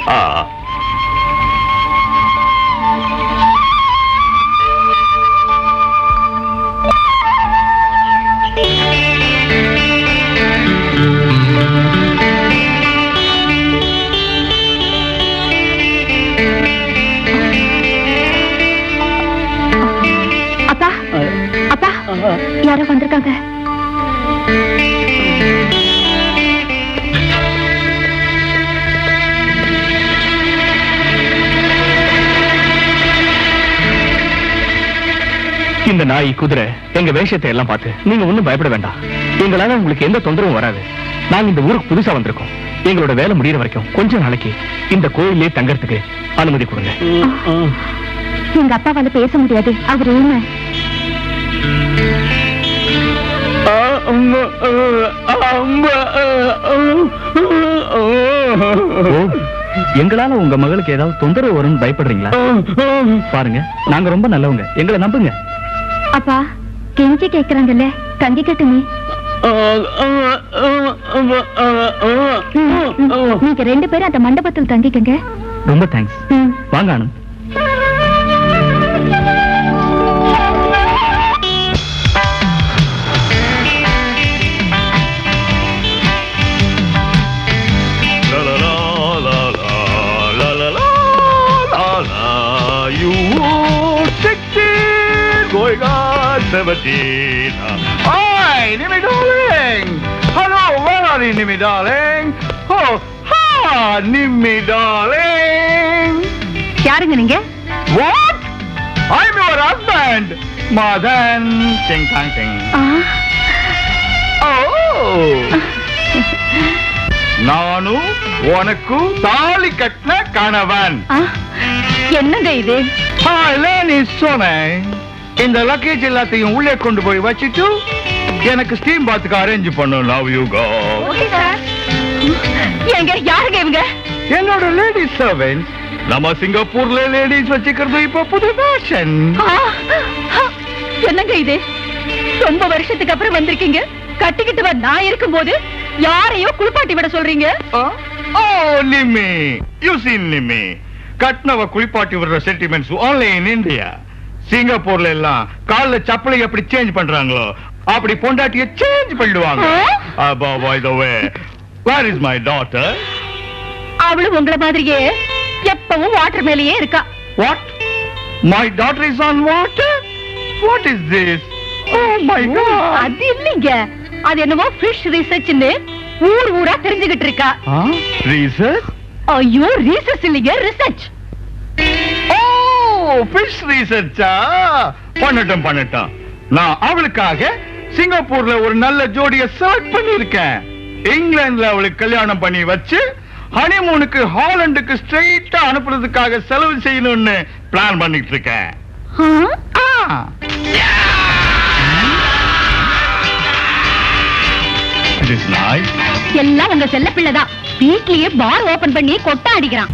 அப்பா அப்பா யாரோ வந்திருக்காங்க. இந்த நாய் குதிரை எங்க வேஷத்தை எல்லாம் பார்த்து நீங்க ஒண்ணும் பயப்பட வேண்டாம். எங்களால உங்களுக்கு எந்த தொந்தரவும் வராது. நாங்க இந்த ஊருக்கு புதுசா வந்திருக்கோம். எங்களோட வேலை முடியற வரைக்கும் கொஞ்ச நாளைக்கு இந்த கோயிலே தங்கறதுக்கு அனுமதி கொடுங்க. எங்க அப்பா வந்து பேச முடியாது. அவர் ஊமை. எங்களால உங்க மகளுக்கு ஏதாவது தொந்தரவு வரும்னு பயப்படுறீங்களா? பாருங்க, நாங்க ரொம்ப நல்லவங்க. எங்களை நம்புங்க. அப்பா கெஞ்சி கேக்குறாங்கல்ல, தங்கி கட்டுமே. நீங்க 2 பேரும் அந்த மண்டபத்தில் தங்கிக்கங்க. ரொம்ப தேங்க்ஸ். வாங்க Anand. Going on 17. Hi, Nimmy darling. Hello, where are you, Nimmy darling? Oh, ha, Nimmy darling. யாருங்க நீங்க? What? I'm your husband, Madan. Ting tang ting. Oh. நானு உனக்கு தாலி கட்டின கணவன். என்னங்க இது? நீ சொன்னேன் இந்த லக்கேஜ் எல்லாத்தையும் உள்ளே கொண்டு போய் வச்சிட்டு எனக்கு ஸ்டீம் பாத்துக்கு அரேஞ்ச் பண்ணு. லவ் யூ கோ. எங்க யாருங்க இவங்க? என்னோட லேடிஸ் சர்வென்ட். நம்ம சிங்கப்பூர்ல லேடிஸ் வச்சுக்கிறது இப்ப புது ஃபேஷன். என்னங்க இது? ரொம்ப வருஷத்துக்கு அப்புறம் வந்திருக்கீங்க. கட்டிக்கிட்டு வா நான் இருக்கும்போது யாரையோ குளிப்பாட்டி விட சொல்றீங்க. ஓ நிம்மி, யூ சீன் நிம்மி. கட்னவ குளிப்பாட்டி விடுற சென்டிமெண்ட்ஸ் only in India. சிங்கப்பூர்ல எல்லாம் கால்ல சப்பலை எப்படி சேஞ்ச் பண்றாங்களோ அப்படி பொண்டாட்டிய சேஞ்ச் பண்ணிடுவாங்க. By the way, where is my daughter? அவளும் உங்கள மாதிரியே எப்பவும் வாட்டர் மேலேயே இருக்கா. What? My daughter is on water? What is this? அது இல்லைங்க, அது என்னவோ ஃபிஷ் ரிசர்ச்னு ஊர் ஊரா தெரிஞ்சுகிட்டு இருக்கா. ரிசர்ச்? ஐயோ, ரிசர்ச் இல்லைங்க, ரிசர்ச். ஓ, ஃபிஷ் ரிசர்ச்சா? பண்ணட்டும். நான் அவளுக்காக சிங்கப்பூர்ல ஒரு நல்ல ஜோடியை செலக்ட் பண்ணிருக்கேன். இங்கிலாந்துல அவளுக்கு கல்யாணம் பண்ணி வச்சு ஹனிமூனுக்கு ஹாலண்டுக்கு ஸ்ட்ரெயிட்டா அனுப்புறதுக்காக செலவு செய்யணும்னு பிளான் பண்ணிட்டு இருக்கேன். எல்லாம் உங்க செல்ல பிள்ளைதான். வீட்லயே பார் ஓபன் பண்ணி கொட்டை அடிக்கிறான்.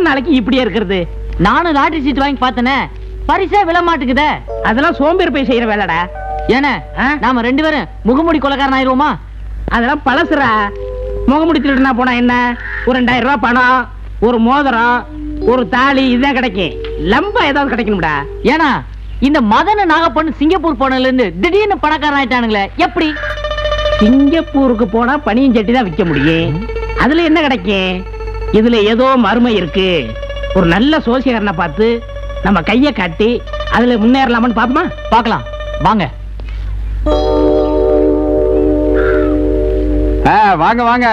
நாளைக்கு இப்படியே இருக்கிறது? நானும் லாட்டரி சீட் வாங்கி பார்த்தனே, பரிசே விழ மாட்டேங்குதே. அதெல்லாம் சோம்பேறி போய் செய்யற வேலைடா. ஏன்னா ஆ? நாம 2 பேரும் முகமூடி கொலைக்காரன் ஆயிருவோமா? அதெல்லாம் பழசுரா. முகமுடி திருடுனா போனா என்ன, ஒரு 2000 ரூபாய் பணம், ஒரு மோதிரம், ஒரு தாலி, இதுதான் கிடைக்கும். லம்பா ஏதாவது கிடைக்கணும்டா. ஏன்னா இந்த மதன நாகப்பண்ணு சிங்கப்பூர் போனதுல இருந்து திடீர்னு பணக்காரன் ஆயிட்டானுங்களே, எப்படி? சிங்கப்பூருக்கு போனா பனியும் சட்டி தான் விற்க முடியும். அதுல என்ன கிடைக்கும்? இதுல ஏதோ மர்மம் இருக்கு. ஒரு நல்ல சோசியக்காரனை பார்த்து நம்ம கைய காட்டி அதுல முன்னேறலாமான்னு பாப்போமா? பார்க்கலாம் வாங்க. வாங்க வாங்க.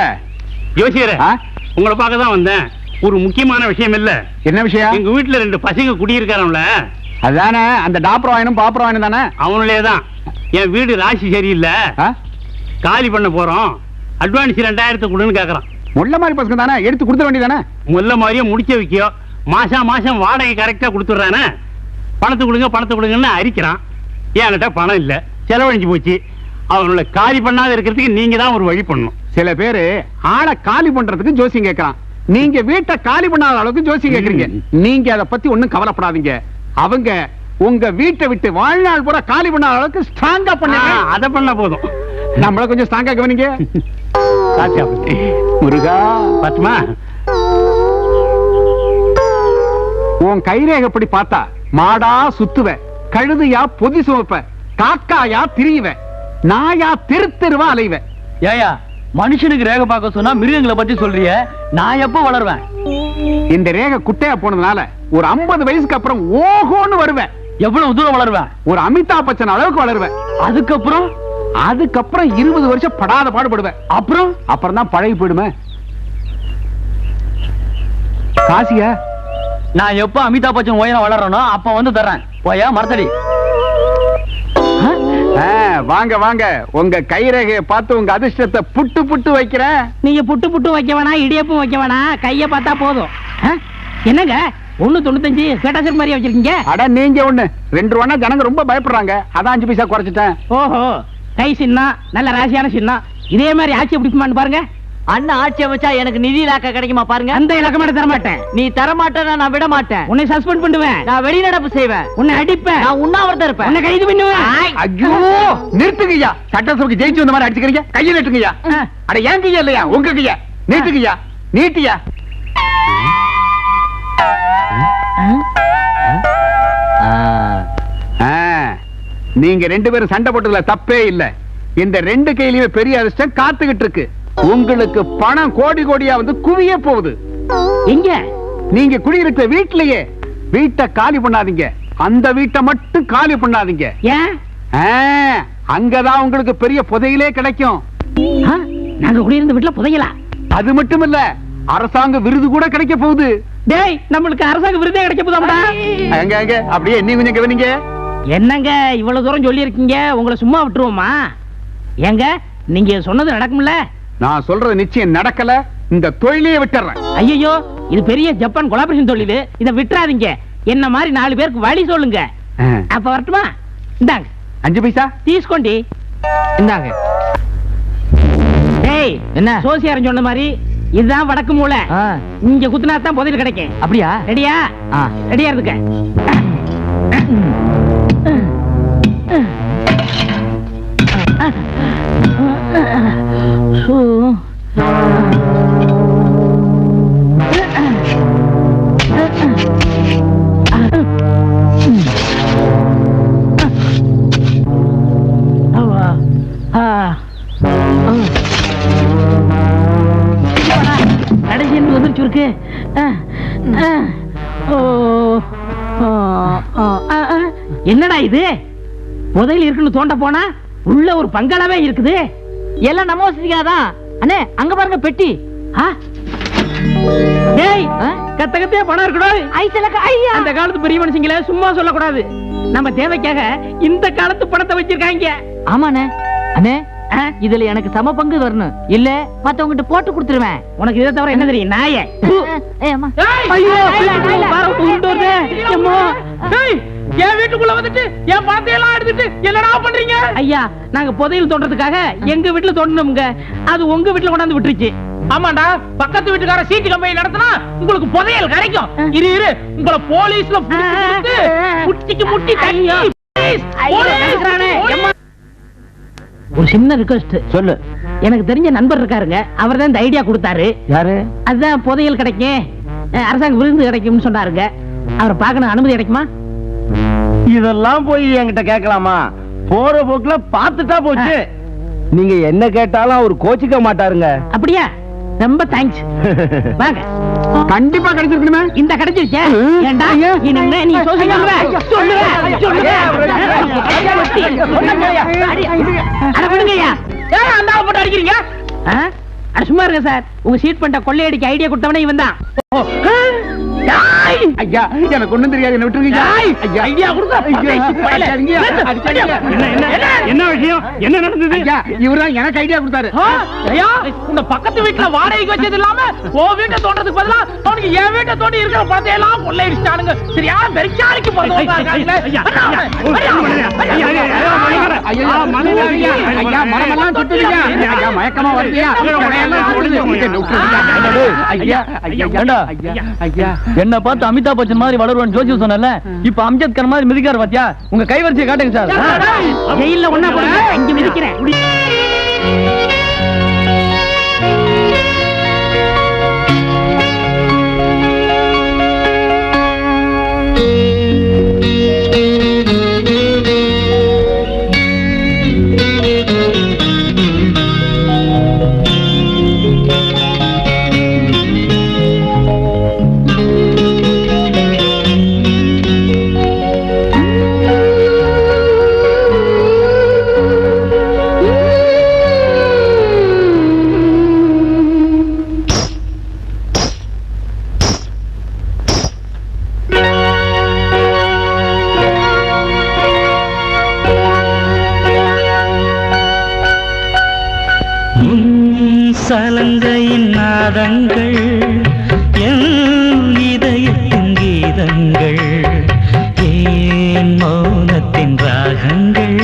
ஜோசியரே, உங்களை பார்க்க தான் வந்தேன். ஒரு முக்கியமான விஷயம் இல்ல. என்ன விஷயம்? எங்க வீட்டுல 2 பசங்க குடியிருக்காரம்ல, அதானே அந்த டாப்ரோ வாயனும் பாப்ரோ வாயனும் தானே? அவங்களே தான். என் வீடு ராசி சரியில்லை, காலி பண்ண போறோம், அட்வான்ஸ் 2000 கொடுன்னு கேக்குறான். முள்ள மாதிரி பசங்க தானே, எடுத்து கொடுத்துட வேண்டியதானே? முல்ல மாதிரியே முடிக்க வைக்கியோ, மாசம் வாடகை கரெக்டா கொடுத்துட்றானே. பணத்தை கொடுங்கன்னு அரிக்கிறான். என்கிட்ட பணம் இல்ல, செலவழிஞ்சு போச்சு. அவங்கள காலி பண்ணாத இருக்கிறதுக்கு நீங்க தான் ஒரு வழி பண்ணணும். சில பேரு ஆளை காலி பண்றதுக்கு ஜோசியம் கேட்கறான். நீங்க வீட்டை காலி பண்ணாத அளவுக்கு ஜோசியம் கேக்குறீங்க. நீங்க அதை பத்தி ஒண்ணும் கவலைப்படாதீங்க. அவங்க உங்க வீட்டை விட்டு வாழ்நாள் பூரா காலி பண்ணாத அளவுக்கு ஸ்ட்ராங்கா பண்ணுங்க. அதை பண்ண போதும். நம்மள கொஞ்சம் ஸ்ட்ராங்கா கவனிங்க. முருகா பத்துமா, உன் கைரேகப்படி பார்த்தா மாடா சுத்துவ, கழுதையா பொதி சுமப்ப, காக்காயா திரியுவ, நாயா தெருவா அலைவ. ஏயா மனுஷனுக்கு ரேகை பார்க்க சொன்னா மிருகங்களை பத்தி சொல்றிய, நான் எப்ப வளருவேன்? இந்த ரேகை குட்டையா போனதுனால ஒரு 50 வயசுக்கு அப்புறம் ஓஹோன்னு வருவேன். எவ்வளவு தூரம் வளருவேன்? ஒரு அமிதாப் பச்சன் அளவுக்கு வளருவேன். அதுக்கப்புறம் 20 வருஷம் படாத பாடுபடுவேன். அப்புறம் தான் பழகி போயிடுமே. காசியா, நான் எப்ப அமிதாப் பச்சன் உயரம் வளரனோ அப்ப வந்து தர்றேன். போயா மரத்தடி. வாங்க வாங்க. உங்க கைரேகையை பார்த்து உங்க அதிர்ஷ்டத்தை புட்டு வைக்கிறேன். நீங்க புட்டு வைக்க வேணாம், இடியப்பும் வைக்க வேணாம், கைய பார்த்தா போதும். என்னங்க 1.95 பேட்டாசர் மாதிரியா வச்சிருக்கீங்க? அட நீங்க 2 ரூபா ஜனங்க ரொம்ப பயப்படுறாங்க, அதான் 5 பைசா குறைச்சிட்டேன். ஓஹோ, கை சின்னம், நல்ல ராசியான சின்னம். இதே மாதிரி ஆட்சி பிடிக்குமான்னு பாருங்க. அண்ணன் ஆட்சி அமைச்சா எனக்கு நிதி இலாக்கா கிடைக்குமா பாருங்க. அந்த இலக்கமாட தர மாட்டேன். நீ தர மாட்டேன்னா நான் விட மாட்டேன். உன்னை சஸ்பெண்ட் பண்ணுவேன். நான் வெளிநடப்பு செய்வேன். உன்னை அடிப்பேன். நான் உண்ணாவிரதம் இருப்பேன். உன்னை கைது பண்ணுவேன். ஐயோ நிறுத்துங்கய்யா. சட்டசபைக்கு ஜெயிச்சு வந்த மாதிரி அடிச்சுக்கிறீங்க. கையை நீட்டுங்கய்யா. அட ஏன் கையா இல்லையா, உங்க கையா நீட்டுங்கய்யா. நீட்டியா. நீங்க 2 பேரும் சண்டை போட்டதுல தப்பே இல்ல. இந்த 2 கையிலயுமே பெரிய அதிர்ஷ்டம் காத்துக்கிட்டு இருக்கு. உங்களுக்கு பணம் கோடி கோடியா வந்து குவிய போகுது. எங்க? நீங்க குடியிருக்கிற வீட்லயே. வீட்டை காலி பண்ணாதீங்க, அந்த வீட்டை மட்டும் காலி பண்ணாதீங்க. ஏன்? அங்கதான் உங்களுக்கு பெரிய புதையிலே கிடைக்கும். நாங்க குடியிருந்த வீட்டுல புதையலா? அது மட்டும் இல்ல, அரசாங்க விருது கூட கிடைக்க போகுது. டேய், நம்மளுக்கு அரசாங்க விருதே கிடைக்க போதாம்டா. அங்க அப்படியே என்ன கொஞ்சம் கவனிங்க. என்னங்க இவ்வளவு தூரம் சொல்லி இருக்கீங்க, உங்களை சும்மா விட்டுருவோமா? ஏங்க நீங்க சொன்னது நடக்கும்ல? நான் சொல்றது நிச்சயம் நடக்கல. இந்த தொழிலையே விட்டுறேன். ஐயோ, இது பெரிய ஜப்பான் கொலாபரேஷன் தொழில், இத விட்டுறாதீங்க. என்ன மாதிரி 4 பேருக்கு வழி சொல்லுங்க. அப்ப வரட்டுமா? இந்தாங்க 5 பைசா தீஸ்கொண்டி. இந்தாங்க. டேய், என்ன சோசியாரன் சொன்ன மாதிரி இதுதான் வடக்கு மூலை. இங்க குத்துனா தான் புதையல் கிடைக்கும். அப்படியா? ரெடியா? ரெடியா இருக்க. கடைசி வந்துருச்சு இருக்கு. என்னடா இது? புதையல் இருக்குன்னு தோண்ட போனா உள்ள ஒரு பங்களாவே இருக்குது. எல்லாம் நம்ம வசதிக்காதான். அண்ணே அங்க பாருங்க பெட்டி. டேய், கத்தே பணம் இருக்கணும். அந்த காலத்து பெரிய மனுஷங்கள சும்மா சொல்லக்கூடாது. நம்ம தேவைக்காக இந்த காலத்து பணத்தை வச்சிருக்காங்க. ஆமாண்ணே. அண்ணே இதுல எனக்கு சம பங்கு வரணும், இல்ல மத்தவங்கிட்ட போட்டு கொடுத்துருவேன். உனக்கு இதை தவிர என்ன தெரியும்? நாயே. என் வீட்டுக்குள்ள வந்துட்டு என் பணத்தையெல்லாம் எடுத்துட்டு என்னடா பண்றீங்க? ஐயா, நாங்க புதையல் தோன்றதுக்காக எங்க வீட்டுல தோண்டணும்ங்க. அது உங்க வீட்டுல கொண்டாந்து விட்டுருச்சு. ஆமாண்டா, பக்கத்து வீட்டுக்கார சீட்டு கம்பெனி நடத்தினா உங்களுக்கு புதையல் கிடைக்கும். இரு இரு, உங்களை போலீஸ்ல முட்டிக்கு முட்டி தண்ணி. ஒரு சின்ன ரிக்வெஸ்ட் சொல்லு. எனக்கு தெரிஞ்ச நண்பர் இருக்காருங்க, அவர் தான் இந்த ஐடியா கொடுத்தாரு. யாரு? அதுதான் புதையல் கிடைக்கும், அரசாங்க விருது கிடைக்கும்னு சொன்னாருங்க. அவரை பார்க்கணும், அனுமதி கிடைக்குமா? இதெல்லாம் போய் என்கிட்ட கேட்கலாமா? போற போக்குல பாத்துட்டா போச்சு. நீங்க என்ன கேட்டாலும் அவர் கோச்சிக்க மாட்டாருங்க. அப்படியா? ரொம்ப தேங்க்ஸ். வாங்க. கண்டிப்பா கிடைச்சிருக்கணுமே. இந்த கிடைச்சிருச்சே. ஏண்டா இனிமே நீ சொல்லுங்க. அட விடுங்கய்யா. ஏன் அந்த ஆளை போட்டு அடிக்கிறீங்க? அட சும்மா இருங்க சார். உங்க சீட் பண்ண கொள்ளையடிக்க ஐடியா கொடுத்தவனே இவன் தான். ஐயா, எனக்கு ஒண்ணும் தெரியாது, என்ன விட்டுருங்க. ஐடியா கொடுத்தா என்ன விஷயம்? என்ன நடந்தது? இவர்தான் எனக்கு ஐடியா கொடுத்தாரு. ஐயா, உங்க பக்கத்து வீட்டுல வாடகைக்கு வச்சது இல்லாம ஓ வீட்டை தோன்றதுக்கு பதிலா அவனுக்கு என் வீட்டை தோண்டி இருக்கிற பணத்தையெல்லாம் கொள்ளையடிச்சானுங்க. சரியா பெருச்சாலிக்கு மயக்கமா வருதியா? என்ன பார்த்து அமிதாப் பச்சன் மாதிரி வளருவான்னு ஜோசி சொன்னல, இப்ப அம்ஜத் கான் மாதிரி மிதிக்காரு பாத்தியா? உங்க கைவரிசையை காட்டுங்க சார். ஜெயில ஒண்ணா போடுங்க, இங்க மிதிக்கிறேன். சலங்கையின் நாதங்கள், என் இதயத்தின் கீதங்கள், ஏன் மௌனத்தின் ராகங்கள்,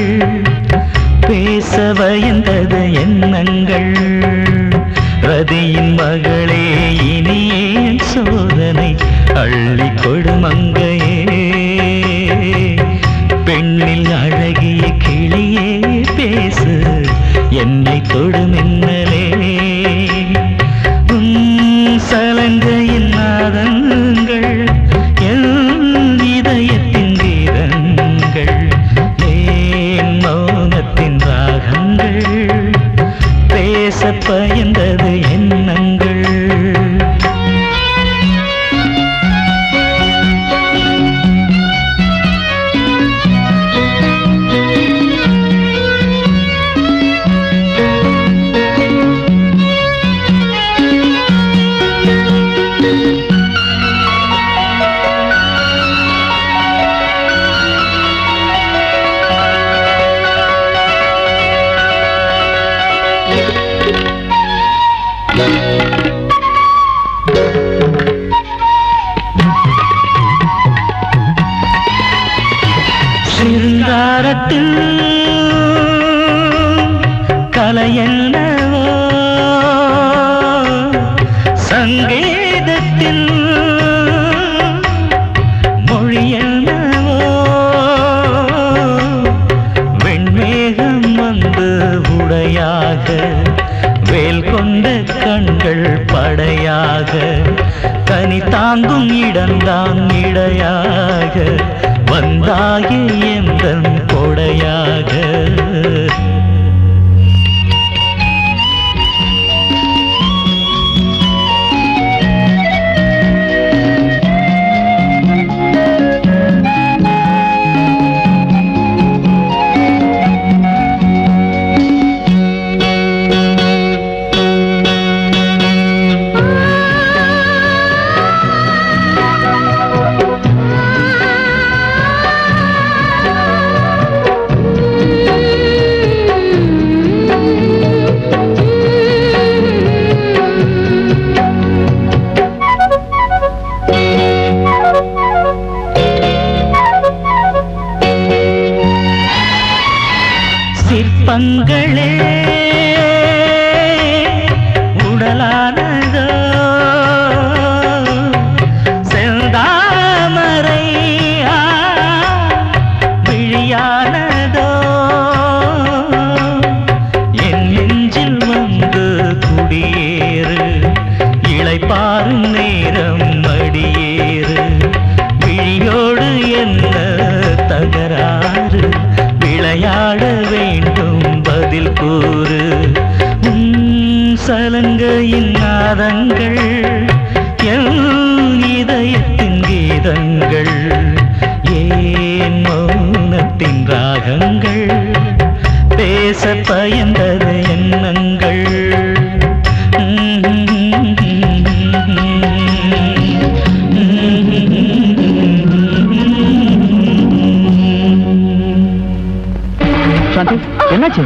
பேச பயந்தது எண்ணங்கள். ரதியின் மகளே, இனியேன் சோதனை, அள்ளி கொடுமங்கையே, பெண்ணில் அழகிய கிளியே பேசு, என்னை தொடுமின்னலே. சலங்கையின் நாதங்கள், என் இதயத்தின் கீதங்கள், ஏன் மௌனத்தின் ராகங்கள், பேச பயந்தது எண்ணங்கள். சிங்காரத்தில் கலையல்லவோ, சங்கீதத்தில் மொழியல்லவோ, வெண்மேகம் வந்து உடையாக, வேல் கொண்ட கண்கள் படையாக, தனி தாங்கும் இடம்தான் இடையாக, வந்தாயே எந்தன் கொடையாக. இளைப்பாறும் நேரம் மடியேறு. விழியோடு என்ன தகராறு, விளையாட வேண்டும் பதில் கூறு. சலங்கையின் நாதங்கள் என் இதயத்தின் கீதங்கள், ஏன் மௌனத்தின் ராகங்கள், பேச பயந்தது எண்ணங்கள். சாந்தி, என்னாச்சு?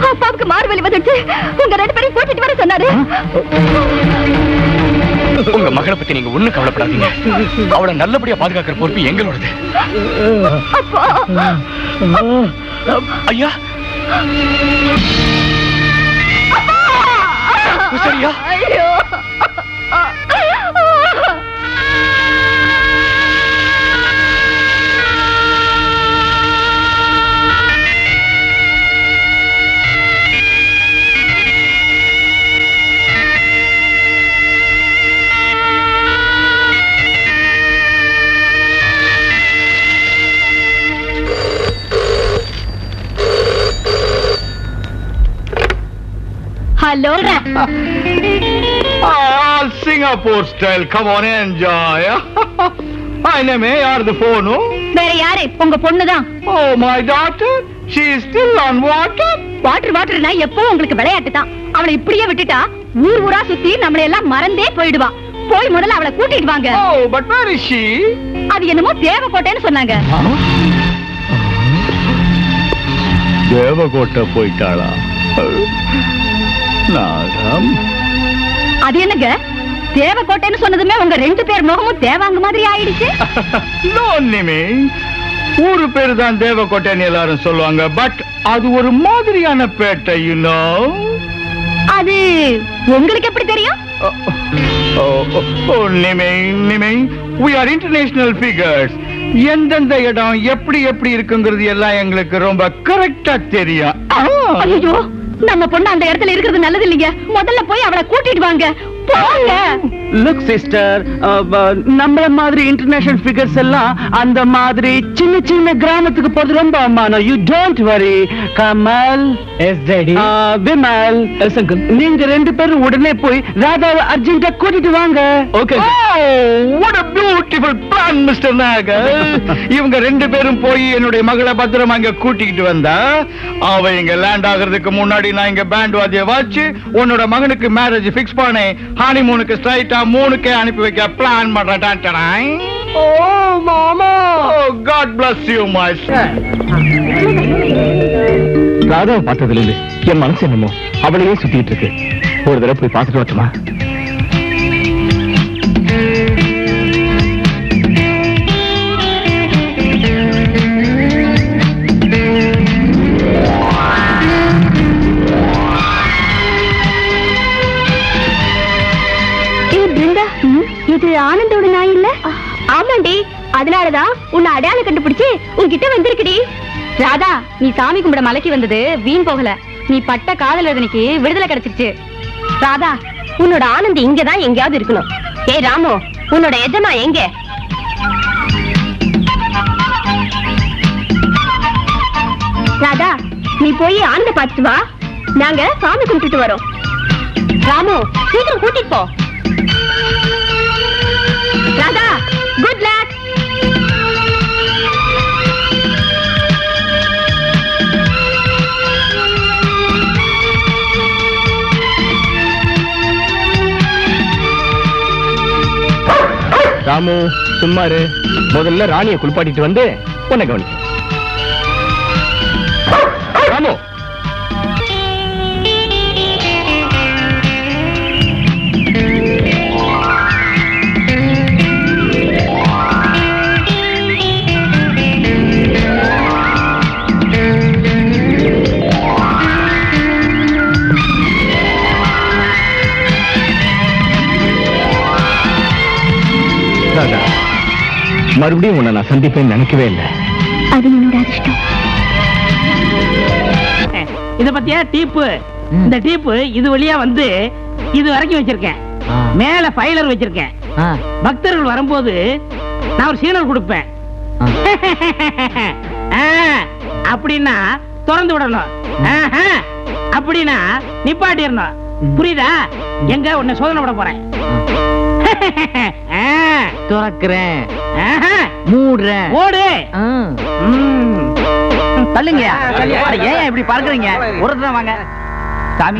அப்பாவுக்கு மார்வலி வந்துட்டு உங்க ரெண்டு பேரையும் கூட்டிட்டு வர சொன்னாரு. உங்க மகளை பத்தி நீங்க ஒண்ணும் கவலைப்படாதீங்க. அவளை நல்லபடியா பாதுகாக்கிற பொறுப்பு எங்களோடது. ஐயா, சரியா? ஐயோ, hello. All Singapore style. Come on, enjoy. Hi, Neme, yaar the phone? வேற யாரு? உங்க பொண்ணுதான். Oh, my daughter. She is still on water. வாட்டர்னா எப்போ உங்களுக்கு விளையாட்டு தான். அவளை இப்படியே விட்டுட்டா ஊர் ஊரா சுத்தி நம்மள எல்லாம் மறந்தே போயிடுவா. போய் முதல்ல அவளை கூட்டிட்டு வாங்க. Oh, but where is she? அது என்னமோ தேவக்கோட்டைன்னு சொன்னாங்க. தேவகோட்டை போயிட்டாளா? நாகம். அது என்னங்க, தேவக்கோட்டைன்னு சொன்னதுமே உங்க ரெண்டு பேர் முகமும் தேவாங்க மாதிரி ஆயிடுச்சு. நோன்னிமே, ஊரு பேரு தான் தேவக்கோட்டைன்னு எல்லாரும் சொல்லுவாங்க. பட் அது ஒரு மாதிரியான பேட்டை, you know. அது உங்களுக்கு எப்படி தெரியும்? நிமே, we are international figures. எந்தெந்த இடம் எப்படி எப்படி இருக்குங்கிறது எல்லாம் எங்களுக்கு ரொம்ப கரெக்டா தெரியும். ஐயோ, நம்ம பொண்ணு அந்த இடத்துல இருக்கிறது நல்லது இல்லைங்க. முதல்ல போய் அவளை கூட்டிட்டு வாங்க. போங்க. லுக் சிஸ்டர், நம்மள மாதிரி இன்டர்நேஷனல் ஃபிகர்ஸ் எல்லாம் அந்த மாதிரி சின்ன சின்ன கிராமத்துக்கு போறது ரொம்ப அவமானம். You don't worry. Kamal, yes daddy, Vimal, yes uncle, நீங்க ரெண்டு பேரும் உடனே போய் ராதாவை அர்ஜென்ட்டா கூட்டிட்டு வாங்க. Okay. What a beautiful plan, Mr. Nagar. இவங்க ரெண்டு பேரும் போய் என்னுடைய மகளை பத்திரமா இங்க கூட்டிக்கிட்டு வந்தா, அவ இங்க லேண்ட் ஆகிறதுக்கு முன்னாடி நான் இங்க பேண்ட் வாத்திய வாச்சு உன்னோட மகனுக்கு மேரேஜ் ஃபிக்ஸ் பண்ணி ஹனிமூனுக்கு ஸ்ட்ரைட்டா 3K அனுப்பி வைக்க பிளான் பண்றேன். ஓ மாமா, God bless you my son. ராதாவை பார்த்ததுல இருந்து என் மனசு என்னமோ அவளையே சுத்திட்டு இருக்கு. ஒரு தடவை போய் பார்த்துட்டு வரட்டுமா? இது ஆனந்தோட நாய் இல்ல? ஆமாண்டி, அதனாலதான் உன்னை அடையாளம் கண்டுபிடிச்சு உன்கிட்ட வந்திருக்குடி. ராதா, நீ சாமி கும்பிட மலைக்கு வந்தது வீண் போகல. நீ பட்ட காதல் வேதனைக்கு விடுதலை கிடைச்சிருச்சு. ராதா, உன்னோட ஆனந்தி இங்கதான் எங்கேயாவது இருக்கணும். ஏய் ராமு, உன்னோட எஜமா எங்க? ராதா, நீ போய் ஆனந்த பார்த்துட்டு வா. நாங்க சாமி கும்பிட்டுட்டு வரோம். ராமு, சீக்கிரம் கூட்டிட்டு போ. Radha, good luck. ராமு, சும்மா இரு. முதல்ல ராணியை குளிப்பாட்டிட்டு வந்து உன்னை கவனிக்க. ராமு, மறுபடியும் உன்னை நான் சந்திப்பேன்னு நினைக்கவே இல்லை. அது என்னோட அதிர்ஷ்டம். இத பத்தியா டீப்பு? இந்த டீப்பு இது வழியா வந்து இது வரைக்கும் வச்சிருக்கேன். மேல ஃபைலர் வச்சிருக்கேன். ஆ, பக்தர்கள் வரும்போது நான் ஒரு சீனல் கொடுப்பேன். ஆ. ஆ, அப்படின்னா திறந்து விடணும். ஆஹா, அப்படின்னா நிப்பாட்டிடணும். புரியுதா? எங்க உன்னை சோதனை விட போறேன். ஆ, துறக்கிறேன், ஆஹா, மூடுறேன். ஓடு. ஆ. தள்ளுங்க. ஏன் இப்படி பார்க்கறீங்க? ஒருத்தர் வாங்க சாமி.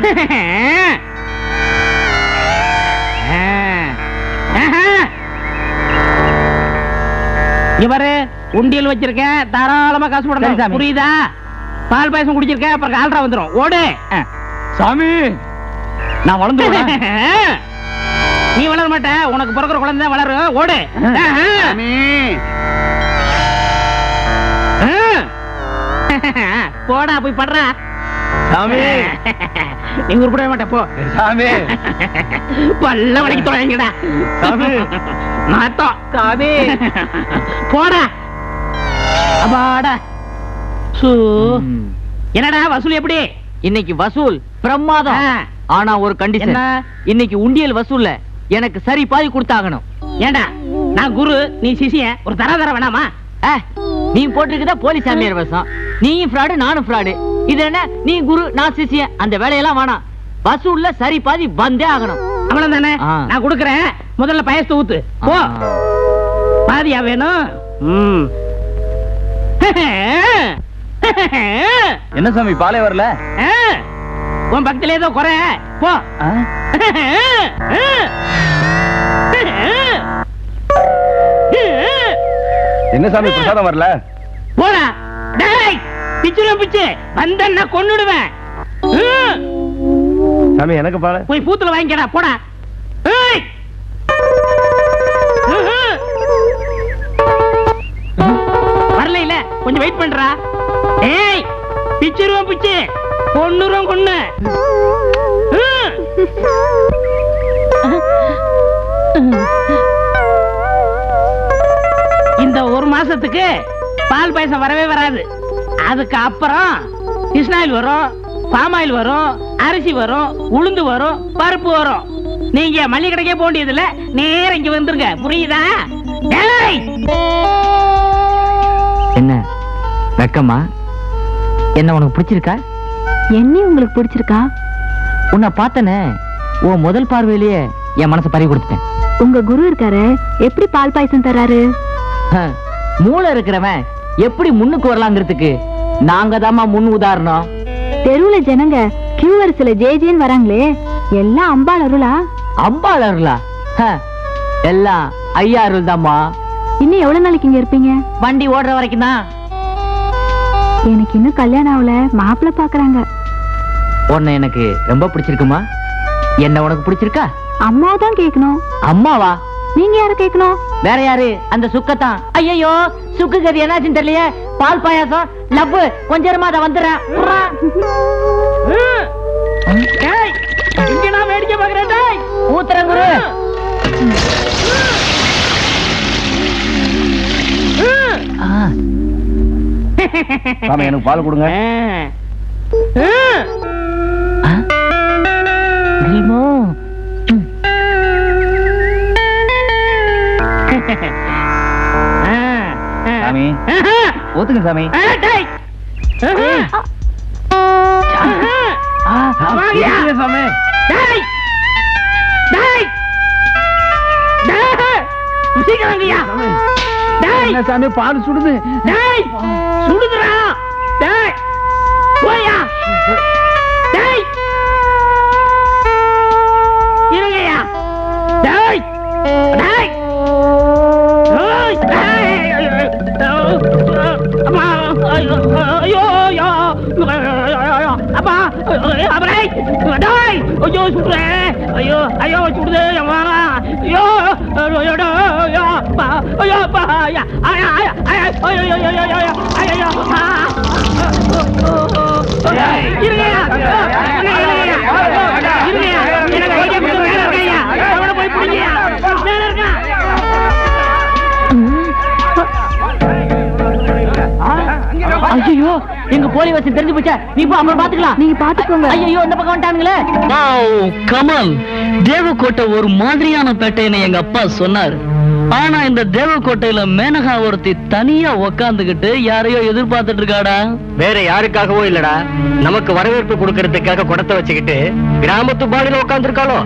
இவரு உண்டியல் வச்சிருக்கேன், தாராளமா காசு சரி, போடணும். சாமி. புரியுதா? பால் பாயசம் குடிச்சிருக்கேன், அப்புறம் கால்ரா வந்துரும். ஓடு. சாமி நான் வளர்ந்து நீ வளர மாட்ட, உனக்கு பிறக்கிற குழந்தை வளரும். ஓடு. போடா போய் படுறா. சாமி நீ உருப்பட மாட்ட போ. சாமி பல்ல வளைக்க தொடங்கிடா. சாமி. நாத்தம். சாமி போடா. அப்பாடா. சூ. என்னடா வசூல் எப்படி? இன்னைக்கு வசூல் பிரமாதம். ஆ. ஆனா ஒரு கண்டிஷன். என்ன? இன்னைக்கு உண்டியல் வசூல்ல எனக்கு சரி பாதி கொடுத்தாகணும். ஏண்டா நான் குரு, நீ சிசியன், ஒரு தர வேணாமா? நீ போட்டிருக்கதா போலீஸ் சாமியார் வேஷம். நீயும் ஃப்ராடு, நானும் ஃப்ராடு. இது என்ன, நீ குரு நான் சிசியன், அந்த வேலையெல்லாம் வேணாம். வசூல்ல சரி பாதி வந்தே ஆகணும். அவ்வளவு தானே? ஆ. நான் கொடுக்கறேன், முதல்ல பயசத்தை ஊத்து. போ. பாதியா வேணும்? என்ன சாமி பாலே வரல? உன் பக்கத்துல ஏதோ குறை. போ. என்ன சாமி பிரசாதம் வரல? போடா. டேய் பிச்சுருவேன், பிச்சு வந்தன்னா கொன்னுடுவேன். சாமி எனக்கு பால. போய் பூத்துல வாங்கிக்கடா. போடா. ஏய். வரல இல்ல, கொஞ்சம் வெயிட் பண்றா. ஏய் பிச்சுருவேன், பிச்சு கொன்னுருவேன், கொன்னு. இந்த ஒரு மாசத்துக்கு பால் பாயசம் வரவே வராது. அதுக்கு அப்புறம் கிருஷ்ணாயில் வரும், பாமாயில் வரும், அரிசி வரும், உளுந்து வரும், பருப்பு வரும். நீங்க மல்லிகை கடைக்கே போக வேண்டியது இல்ல, நேரம் இங்க வந்துருங்க. புரியுதா? டேய். என்ன வெக்கமா? என்ன உனக்கு பிடிச்சிருக்கா? என்ன உங்களுக்கு பிடிச்சிருக்கா? உன்னை பார்த்தனே, உன் முதல் பார்வையிலேயே என் மனசை பறி கொடுத்துட்டேன். உங்க குரு இருக்காரு, எப்படி பால் பாயசம் தராரு? மூளை இருக்கிறவன் எப்படி முன்னுக்கு வரலாங்கிறதுக்கு நாங்க தாமா முன் உதாரணம். தெருவுல ஜனங்க கியூ வரிசையில ஜேஜேன்னு வராங்களே, எல்லாம் அம்பாள் அருளா? அம்பாள் அருளா? எல்லாம் ஐயா அருள் தாமா. இன்னும் எவ்வளவு நாளைக்கு இங்க இருப்பீங்க? வண்டி ஓடுற வரைக்கும் தான். எனக்கு இன்னும் கல்யாணம் ஆகல, மாப்பிள்ளை பாக்குறாங்க. உன்னை எனக்கு ரொம்ப பிடிச்சிருக்குமா? என்ன உனக்கு பிடிச்சிருக்கா? அம்மாவை தான் கேட்கணும். அம்மாவா? நீங்க யார கேட்கணும்? வேற யாரு? அந்த சுக்கத்தான். ஐயோ சுக்கு கறி என்னாச்சுன்னு தெரியலையே. பால் பாயாசம் லப்பு கொஞ்ச நேரமா அதை வந்துடுறேன். ஏய், இங்க நான் வேடிக்கை பார்க்கறேன். டேய் ஊத்துறேன் குரு. சாமி எனக்கு பால் கொடுங்க. சாமி ஊத்துங்க சாமி. சாமி பால் சுடுது. சுடுதுடா. போயா. இருங்கய்யா. ஐயோ எங்க போலி வசம் தெரிஞ்சு போச்சா? நீ போ, அப்புறம் பாத்துக்கலாம். நீங்க பாத்துக்கோங்க. ஐயோ இந்த பக்கம் வந்துட்டானுங்களே. கமல், தேவக்கோட்டை ஒரு மாதிரியான பேட்டைன்னு எங்க அப்பா சொன்னாரு. ஆனா இந்த தேவக்கோட்டையில மேனகா ஒருத்தி தனியா உக்காந்துகிட்டு யாரையோ எதிர்பார்த்துட்டு இருக்காடா. வேற யாருக்காகவோ இல்லடா, நமக்கு வரவேற்பு கொடுக்கறதுக்காக குடத்தை வச்சுக்கிட்டு கிராமத்து பாடியில உட்காந்துருக்காளோ.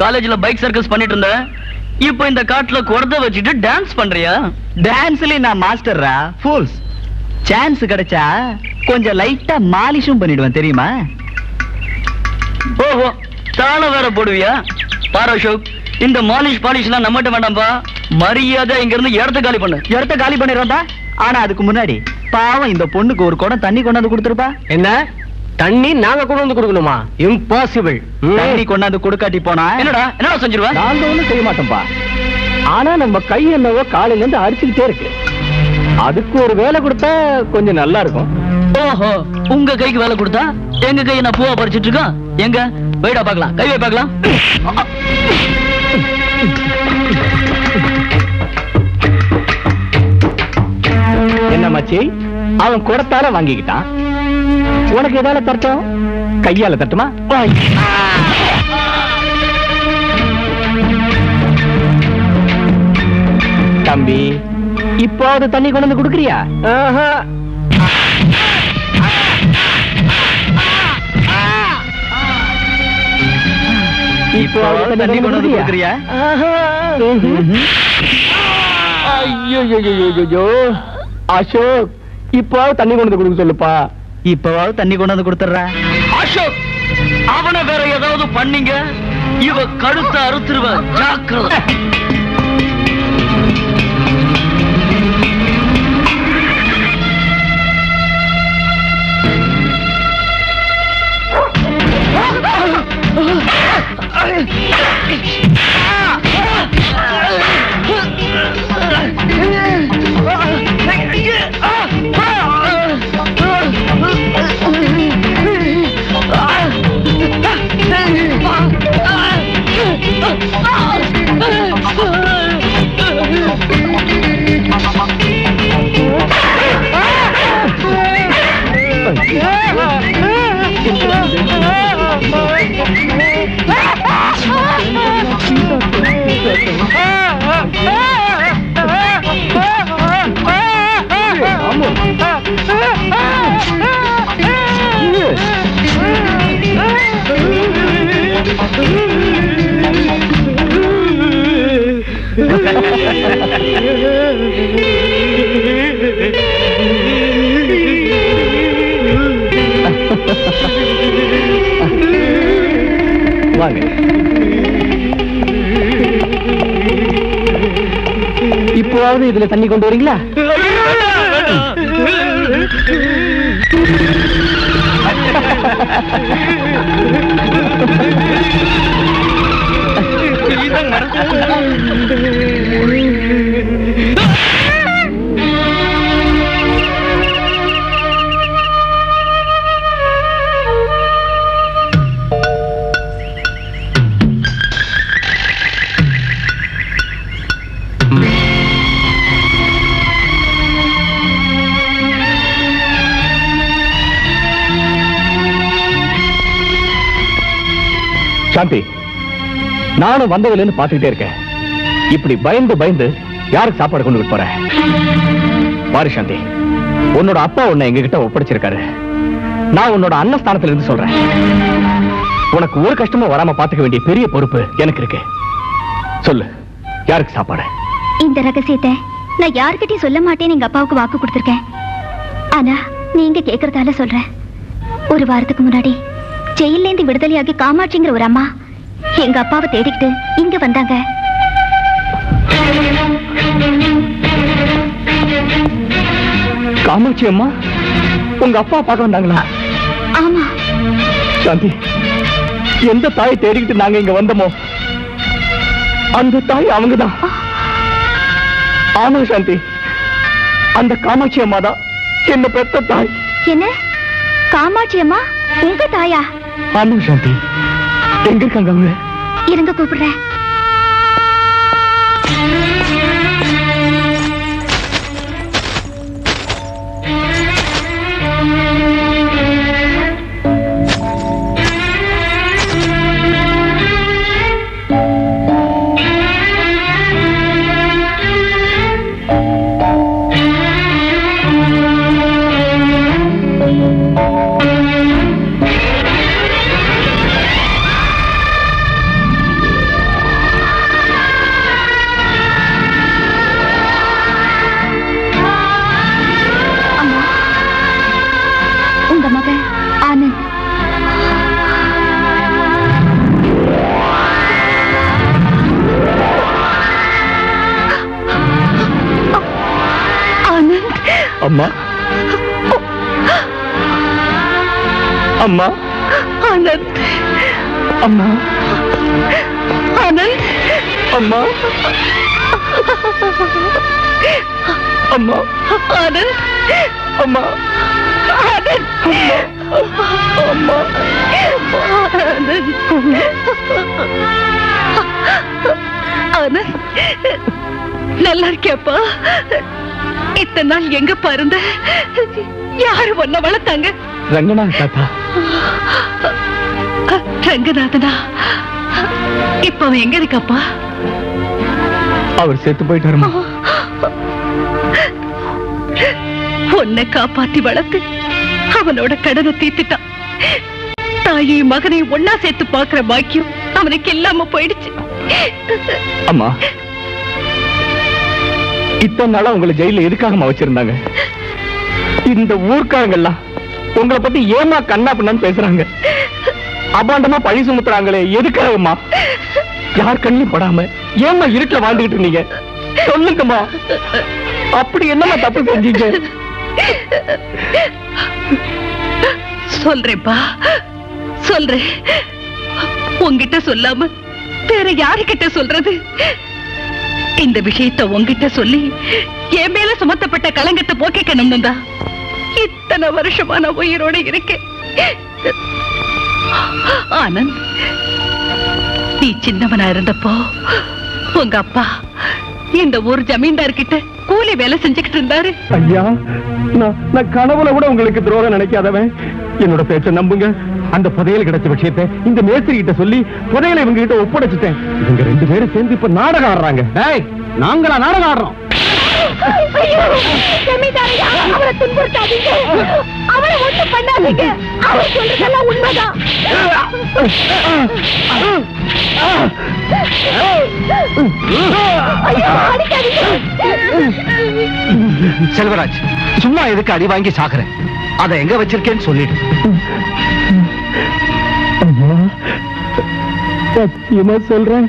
காலேஜ்ல பைக் சர்க்கஸ் பண்ணிட்டு இருந்த, இப்போ இந்த காட்டுல குடத்தை வச்சுட்டு டான்ஸ் பண்றியா? டான்ஸ்ல நான் மாஸ்டர்ரா, ஃபூல்ஸ். சான்ஸ் கிடைச்சா கொஞ்சம் லைட்டா மாலிஷும் பண்ணிடுவேன் தெரியுமா? ஓஹோ, தாளம் வேற போடுவியா? பாரு அசோக், இந்த பாலிஷ் எல்லாம் நம்மகிட்ட வேண்டாம்பா. மரியாதை இங்க இருந்து இடத்த காலி பண்ணு. இடத்த காலி பண்ணிடுறா. ஆனா அதுக்கு முன்னாடி பாவம் இந்த பொண்ணுக்கு ஒரு குடம் தண்ணி கொண்டாந்து கொடுத்துருப்பா. என்ன தண்ணி நாங்க கொண்டு வந்து கொடுக்கணுமா? இம்பாசிபிள். தண்ணி கொண்டாந்து கொடுக்காட்டி போனா என்னடா செஞ்சிருவேன்? நாங்க ஒண்ணும் செய்ய மாட்டோம்பா. ஆனா நம்ம கை என்னவோ காலையில இருந்து அடிச்சுக்கிட்டே இருக்கு. அதுக்கு ஒரு வேலை கொடுத்தா கொஞ்சம் நல்லா இருக்கும். ஓஹோ, உங்க கைக்கு வேலை கொடுத்தா எங்க கையை நான் பூவா பறிச்சிட்டு இருக்கேன். எங்க வைடா பாக்கலாம், கை வை பாக்கலாம். என்ன மச்சி, அவன் குடத்தால வாங்கிக்கிட்டான். உனக்கு எதால தட்டும்? கையால தட்டுமா? தம்பி, இப்போது தண்ணி கொண்டு வந்து கொடுக்குறியா? இப்போ தண்ணி கொண்டு வந்து கொடுக்குறியா? ஐயோ அசோக், இப்போ தண்ணி கொண்டு வந்து கொடுக்க சொல்லுப்பா. இப்பவாவது தண்ணி கொண்டாந்து கொடுத்துட்ற. அசோக், அவனை வேற ஏதாவது பண்ணீங்க, இவ கழுத்தை அறுத்துருவ. ஜாக்கிரதை. வாங்க. இப்போவாவது இதுல தண்ணி கொண்டு வரீங்களா? சாந்தி, நானும் வந்ததுல இருந்து பாத்துக்கிட்டே இருக்கேன். இப்படி பயந்து பயந்து யாருக்கு சாப்பாடு கொண்டு போற? பாரு சாந்தி, உன்னோட அப்பா உன்னை எங்க கிட்ட ஒப்படைச்சிருக்காரு. நான் உன்னோட அண்ணஸ்தானத்துல இருந்து சொல்றேன். உனக்கு ஒரு கஷ்டமும் வராம பாத்துக்க வேண்டிய பெரிய பொறுப்பு எனக்கு இருக்கு. சொல்லு, யாருக்கு சாப்பாடு? இந்த ரகசியத்தை நான் யாருக்கிட்டையும் சொல்ல மாட்டேன்னு எங்க அப்பாவுக்கு வாக்கு கொடுத்திருக்கேன். ஆனா நீங்க கேக்குறதால சொல்றேன். ஒரு வாரத்துக்கு முன்னாடி ஜெயில இருந்து விடுதலையாகி காமாட்சிங்கிற ஒரு அம்மா எங்க அப்பாவை தேடிக்கிட்டு இங்க வந்தாங்க. காமாட்சி அம்மா உங்க அப்பா பார்க்க வந்தாங்களா? ஆமா சாந்தி, எந்த தாயை தேடிக்கிட்டு நாங்க இங்க வந்தோமோ அந்த தாய் அவங்கதான். ஆமா சாந்தி, அந்த காமாட்சி அம்மா தான் என்ன பெத்த தாய். என்ன, காமாட்சி அம்மா உங்க தாயா? ஆமா சாந்தி. எங்க இருக்காங்க அவங்க? இருங்க கூப்பிடுறேன். அம்மா, அம்மா, ஆனந்த், அம்மா, ஆனந்த், அம்மா, அம்மா, ஆனந்த், அம்மா, ஆனந்த், அம்மா, ஆனந்த், நல்லா இருக்கியாப்பா? இத்தனை நாள் எங்க பாருந்த? யாரு ஒன்ன வளர்த்தாங்க? ரங்கநாத் தாத்தா. ரங்கநாதனா? இப்ப அவன் எங்க இருக்காப்பா? அவர் செத்து போயிட்டாருமா. உன்னை காப்பாத்தி வளர்த்து அவனோட கடனை தீர்த்துட்டான். தாயையும் மகனையும் ஒன்னா சேர்த்து பாக்குற பாக்கியம் அவனுக்கு இல்லாம போயிடுச்சு. அம்மா, இத்தனை நாளா உங்களை ஜெயில எதுக்காக வச்சிருந்தாங்க? இந்த ஊர்க்காரங்கெல்லாம் உங்களை பத்தி ஏமா கண்ணா பின்னான்னு பேசுறாங்க, அபாண்டமா பழி சுமத்துறாங்களே, எதுக்காகமா? யார் கண்ணிலும் படாம ஏமா இருட்டுல வாழ்ந்துகிட்டு இருந்தீங்க? சொல்லுங்கம்மா, அப்படி என்னமா தப்பு செஞ்சீங்க? சொல்றேப்பா, சொல்றேன். உன்கிட்ட சொல்லாம வேற யாருக்கிட்ட சொல்றது? இந்த விஷயத்தை உன்கிட்ட சொல்லி என் மேல சுமத்தப்பட்ட கலங்கத்தை போக்கிக்கணும்னு தான் இத்தனை வருஷமா நான் உயிரோட இருக்கேன். ஆனந்த், நீ சின்னவனா இருந்தப்போ உங்க அப்பா இந்த ஊர் ஜமீன்தார் கிட்ட கூலி வேலை செஞ்சுக்கிட்டு இருந்தாரு. ஐயா, நான் கனவுல கூட உங்களுக்கு துரோகம் நினைக்காதவன். என்னோட பேச்ச நம்புங்க. அந்த புதையல் கிடைச்ச விஷயத்தை இந்த மேஸ்திரி கிட்ட சொல்லி புதையலை இவங்க கிட்ட ஒப்படைச்சிட்டேன். இவங்க 2 பேரும் சேர்ந்து இப்ப நாடகம் ஆடுறாங்க. நாங்களா நாடகம் ஆடுறோம்? அவரை துன்புறுத்தாதீங்க, அவரை ஒண்ணு பண்ணாதீங்க. அவர் சொல்றதெல்லாம் உண்மைதான். செல்வராஜ், சும்மா எதுக்கு அடி வாங்கி சாக்குறேன்? அதை எங்க வச்சிருக்கேன்னு சொல்லிடு. சத்தியமா சொல்றேன்,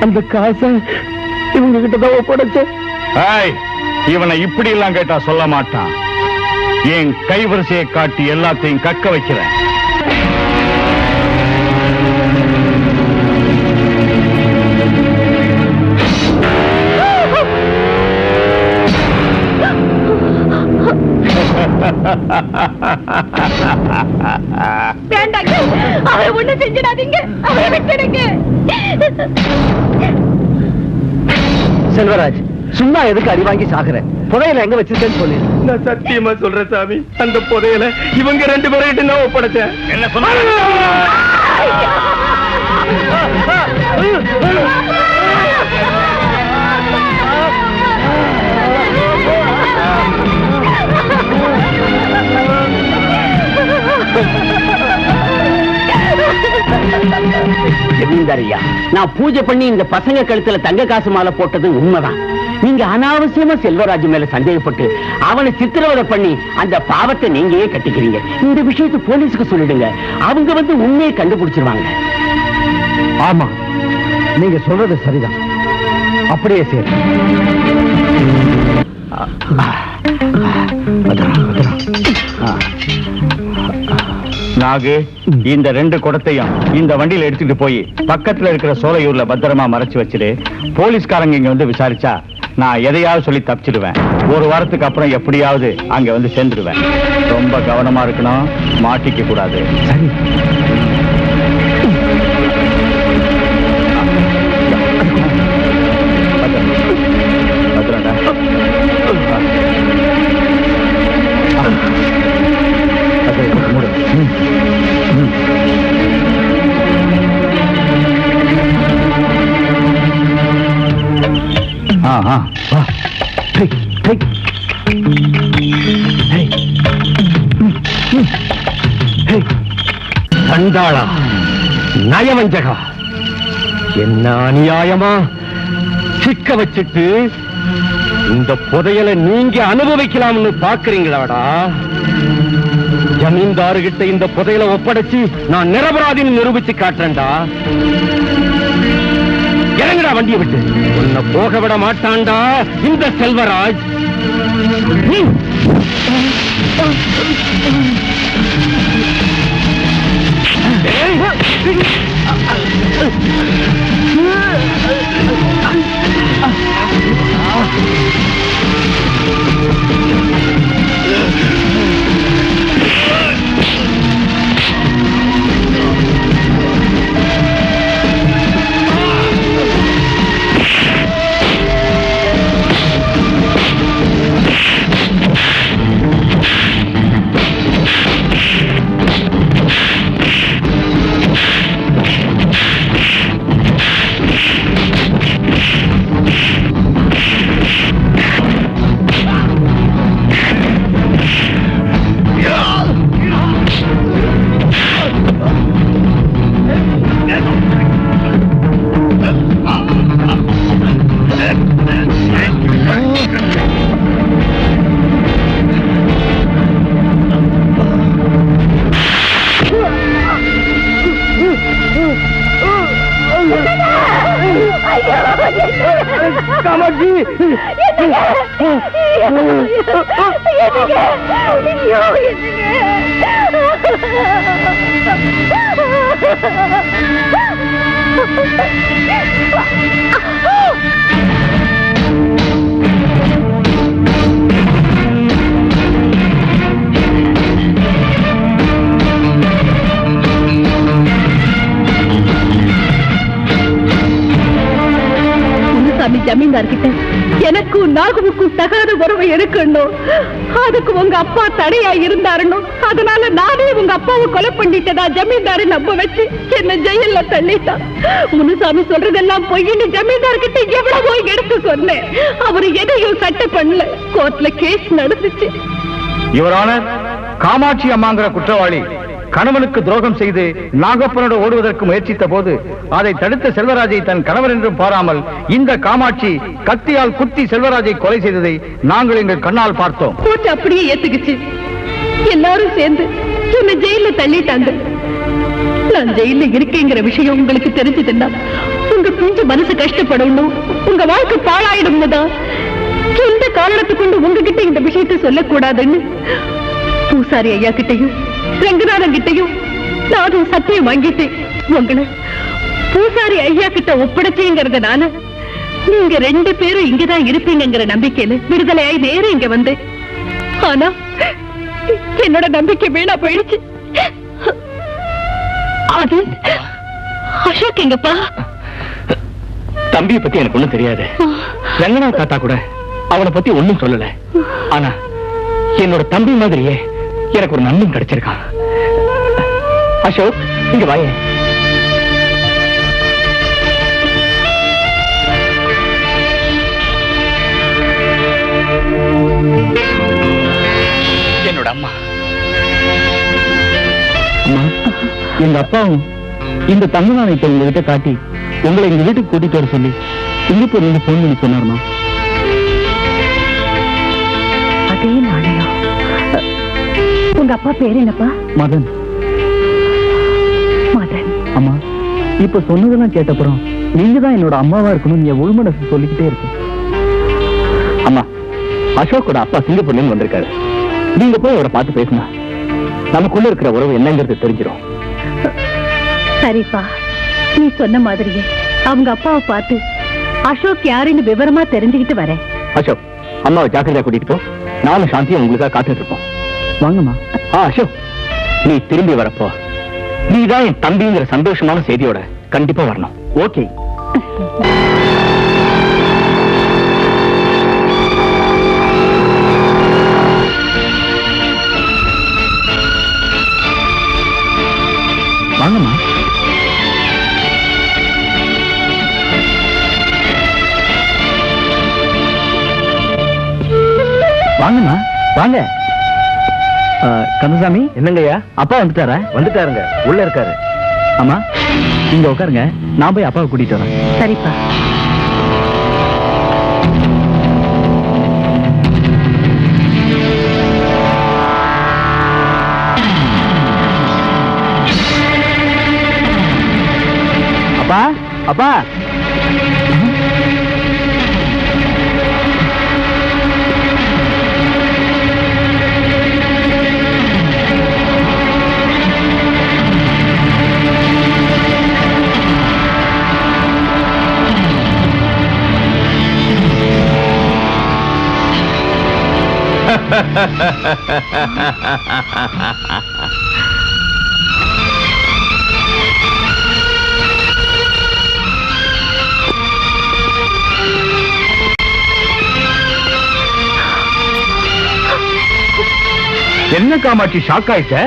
அந்த காசை இவங்க கிட்டதான் ஒப்படைச்சேன். இவனை இப்படி எல்லாம் கேட்டா சொல்ல மாட்டான். என் கைவரிசையை காட்டி எல்லாத்தையும் கக்க வைக்கிறேன். வேண்டாங்க, அவரை ஒண்ணு செஞ்சிடாதீங்க, அவரை விட்டுடுங்க. செல்வராஜ், சும்மா எதுக்கு அடி வாங்கி சாகுற? புதையல எங்க வச்சிருக்கேன்னு சொல்லி. நான் சத்தியமா சொல்றேன் சாமி, அந்த புதையல இவங்க 2 பேர்கிட்ட நான் ஒப்படைச்சேன். என்ன சொன்ன? ஜமீன்தாரியா, நான் பூஜை பண்ணி இந்த பசங்க கழுத்துல தங்க காசு மாலை போட்டது உண்மைதான். நீங்க அனாவசியமா செல்வராஜ் மேல சந்தேகப்பட்டு அவனை சித்திரவதை பண்ணி அந்த பாவத்தை நீங்களே கட்டிக்கிறீங்க. இந்த விஷயத்தை போலீஸுக்கு சொல்லிடுங்க, அவங்க வந்து உண்மையை கண்டுபிடிச்சிருவாங்க. ஆமா, நீங்க சொல்றது சரிதான். அப்படியே சரி. நாகு, இந்த 2 குடத்தையும் இந்த வண்டியில எடுத்துட்டு போய் பக்கத்துல இருக்கிற சோலையூர்ல பத்திரமா மறைச்சு வச்சிரு. போலீஸ்காரங்க இங்க வந்து விசாரிச்சா நான் எதையாவது சொல்லி தப்பிச்சிடுவேன். 1 வாரத்துக்கு அப்புறம் எப்படியாவது அங்க வந்து சேர்ந்துடுவேன். ரொம்ப கவனமா இருக்கணும், மாட்டிக்க கூடாது. சரி. சண்டாளா, நயவஞ்சகா, என்ன அநியாயமா சிக்க வச்சுட்டு இந்த புதையலை நீங்க அனுபவிக்கலாம்னு பாக்குறீங்களாடா? ஜமீன்தாருகிட்ட இந்த புதையலை ஒப்படைச்சு நான் நிரபராதின்னு நிரூபிச்சு காட்டுறேன்டா. இறங்குடா வண்டியை விட்டு. உன்னை போக விட மாட்டான்டா இந்த செல்வராஜ். ஜமீன்தார் கிட்ட எனக்கும் நாகுவுக்கும் தகாத உறவை இருக்கணும். அதுக்கு உங்க அப்பா தடையா இருந்தாருன்னு அதனால நானே உங்க அப்பாவை கொலை பண்ணிட்டதா ஜமீன்தாரை நம்ப வச்சு என்ன ஜெயில தள்ளிட்டான். முனுசாமி சொல்றதெல்லாம் பொய்ன்னு ஜமீன்தார் கிட்ட எவ்வளவோ எடுத்து சொன்னேன். அவரு எதையும் சட்டை பண்ணல. கோர்ட்ல கேஸ் நடந்துச்சு. யுவர் ஆனர், காமாட்சி அம்மாங்கிற குற்றவாளி கணவனுக்கு துரோகம் செய்து நாகப்பனோடு ஓடுவதற்கு முயற்சித்த போது அதை தடுத்த செல்வராஜை தன் கணவர் என்றும் பாராமல் இந்த காமாட்சி கத்தியால் குத்தி செல்வராஜை கொலை செய்ததை நாங்கள் எங்கள் கண்ணால் பார்த்தோம். கோர்ட் அப்படியே ஏத்துக்குச்சு. எல்லாரும் சேர்ந்து என்ன ஜெயில தள்ளிட்டாங்க. நான் ஜெயில இருக்கேங்கிற விஷயம் உங்களுக்கு தெரிஞ்சதுன்னா உங்க பிஞ்சு மனசு கஷ்டப்படணும், உங்க வாழ்க்கை பாழாயிடும்னு தான் எந்த காரணத்தை கொண்டு உங்ககிட்ட இந்த விஷயத்தை சொல்லக்கூடாதுன்னு பூசாரி ஐயா கிட்டையும் ரங்கநாதன் கிட்டையும் நானும் சத்தியம் வாங்கிட்டேன். உங்களை பூசாரி ஐயா கிட்ட ஒப்படைச்சேங்கிறதுனால நீங்க 2 பேரும் இங்கதான் இருப்பீங்கிற நம்பிக்கையில விடுதலையாய் நேரம் இங்க வந்தேன். ஆனா என்னோட நம்பிக்கை வீணா போயிடுச்சு. அது அசோக் எங்கப்பா? தம்பியை பத்தி எனக்கு ஒண்ணும் தெரியாது. ரங்கநாத் தாத்தா கூட அவனை பத்தி ஒண்ணும் சொல்லல. ஆனா என்னோட தம்பி மாதிரியே எனக்கு ஒரு நண்பன் கிடைச்சிருக்கான். அசோக், இங்க வாயே. என்னோட அம்மா. அம்மா, எங்க அப்பாவும் இந்த தங்க நாணயத்தை உங்ககிட்ட காட்டி உங்களை எங்க வீட்டுக்கு கூட்டிட்டு வர சொல்லி சிங்கப்பூர்ல இருந்து போன் பண்ணி சொன்னார்மா. அதே நாணயம். உங்க அப்பா பேரு என்னப்பா? மதன். மதன். அம்மா, இப்ப சொன்னதெல்லாம் கேட்டப்புறம் நீங்க தான் என்னோட அம்மாவா இருக்கணும் என் உள்மனசு சொல்லிக்கிட்டே இருக்கு. அம்மா, அசோக்கோட அப்பா சிங்கப்பூர்ல இருந்து வந்திருக்காரு. நீங்க போய் அவரை பார்த்து பேசுங்க. நமக்குள்ள இருக்கிற உறவு என்னங்கிறது தெரிஞ்சிடும். சரிப்பா, நீ சொன்ன மாதிரியே அவங்க அப்பாவை பார்த்து அசோக் யாருன்னு விவரமா தெரிஞ்சுக்கிட்டு வரேன். அசோக், அம்மாவை ஜாக்கிரதையா கூட்டிட்டு போ. நானும் சாந்தியும் உங்களுக்காக காத்துட்டு இருப்போம். வாங்கம்மா. அசோக், நீ திரும்பி வரப்போ நீதான் என் தம்பிங்கிற சந்தோஷமான செய்தியோட கண்டிப்பா வரணும். ஓகே? வாங்கம்மா. வாங்கம்மா, வாங்க. கந்தசாமி, என்னங்கய்யா? அப்பா வந்துட்டாரா? வந்துட்டாருங்க, உள்ள இருக்காரு. அம்மா, நீங்க உட்காருங்க, நான் போய் அப்பாவை கூட்டிட்டு வரேன். சரிப்பா. அப்பா, அப்பா. என்ன காமாட்சி, ஷாக் ஆயிட்ட?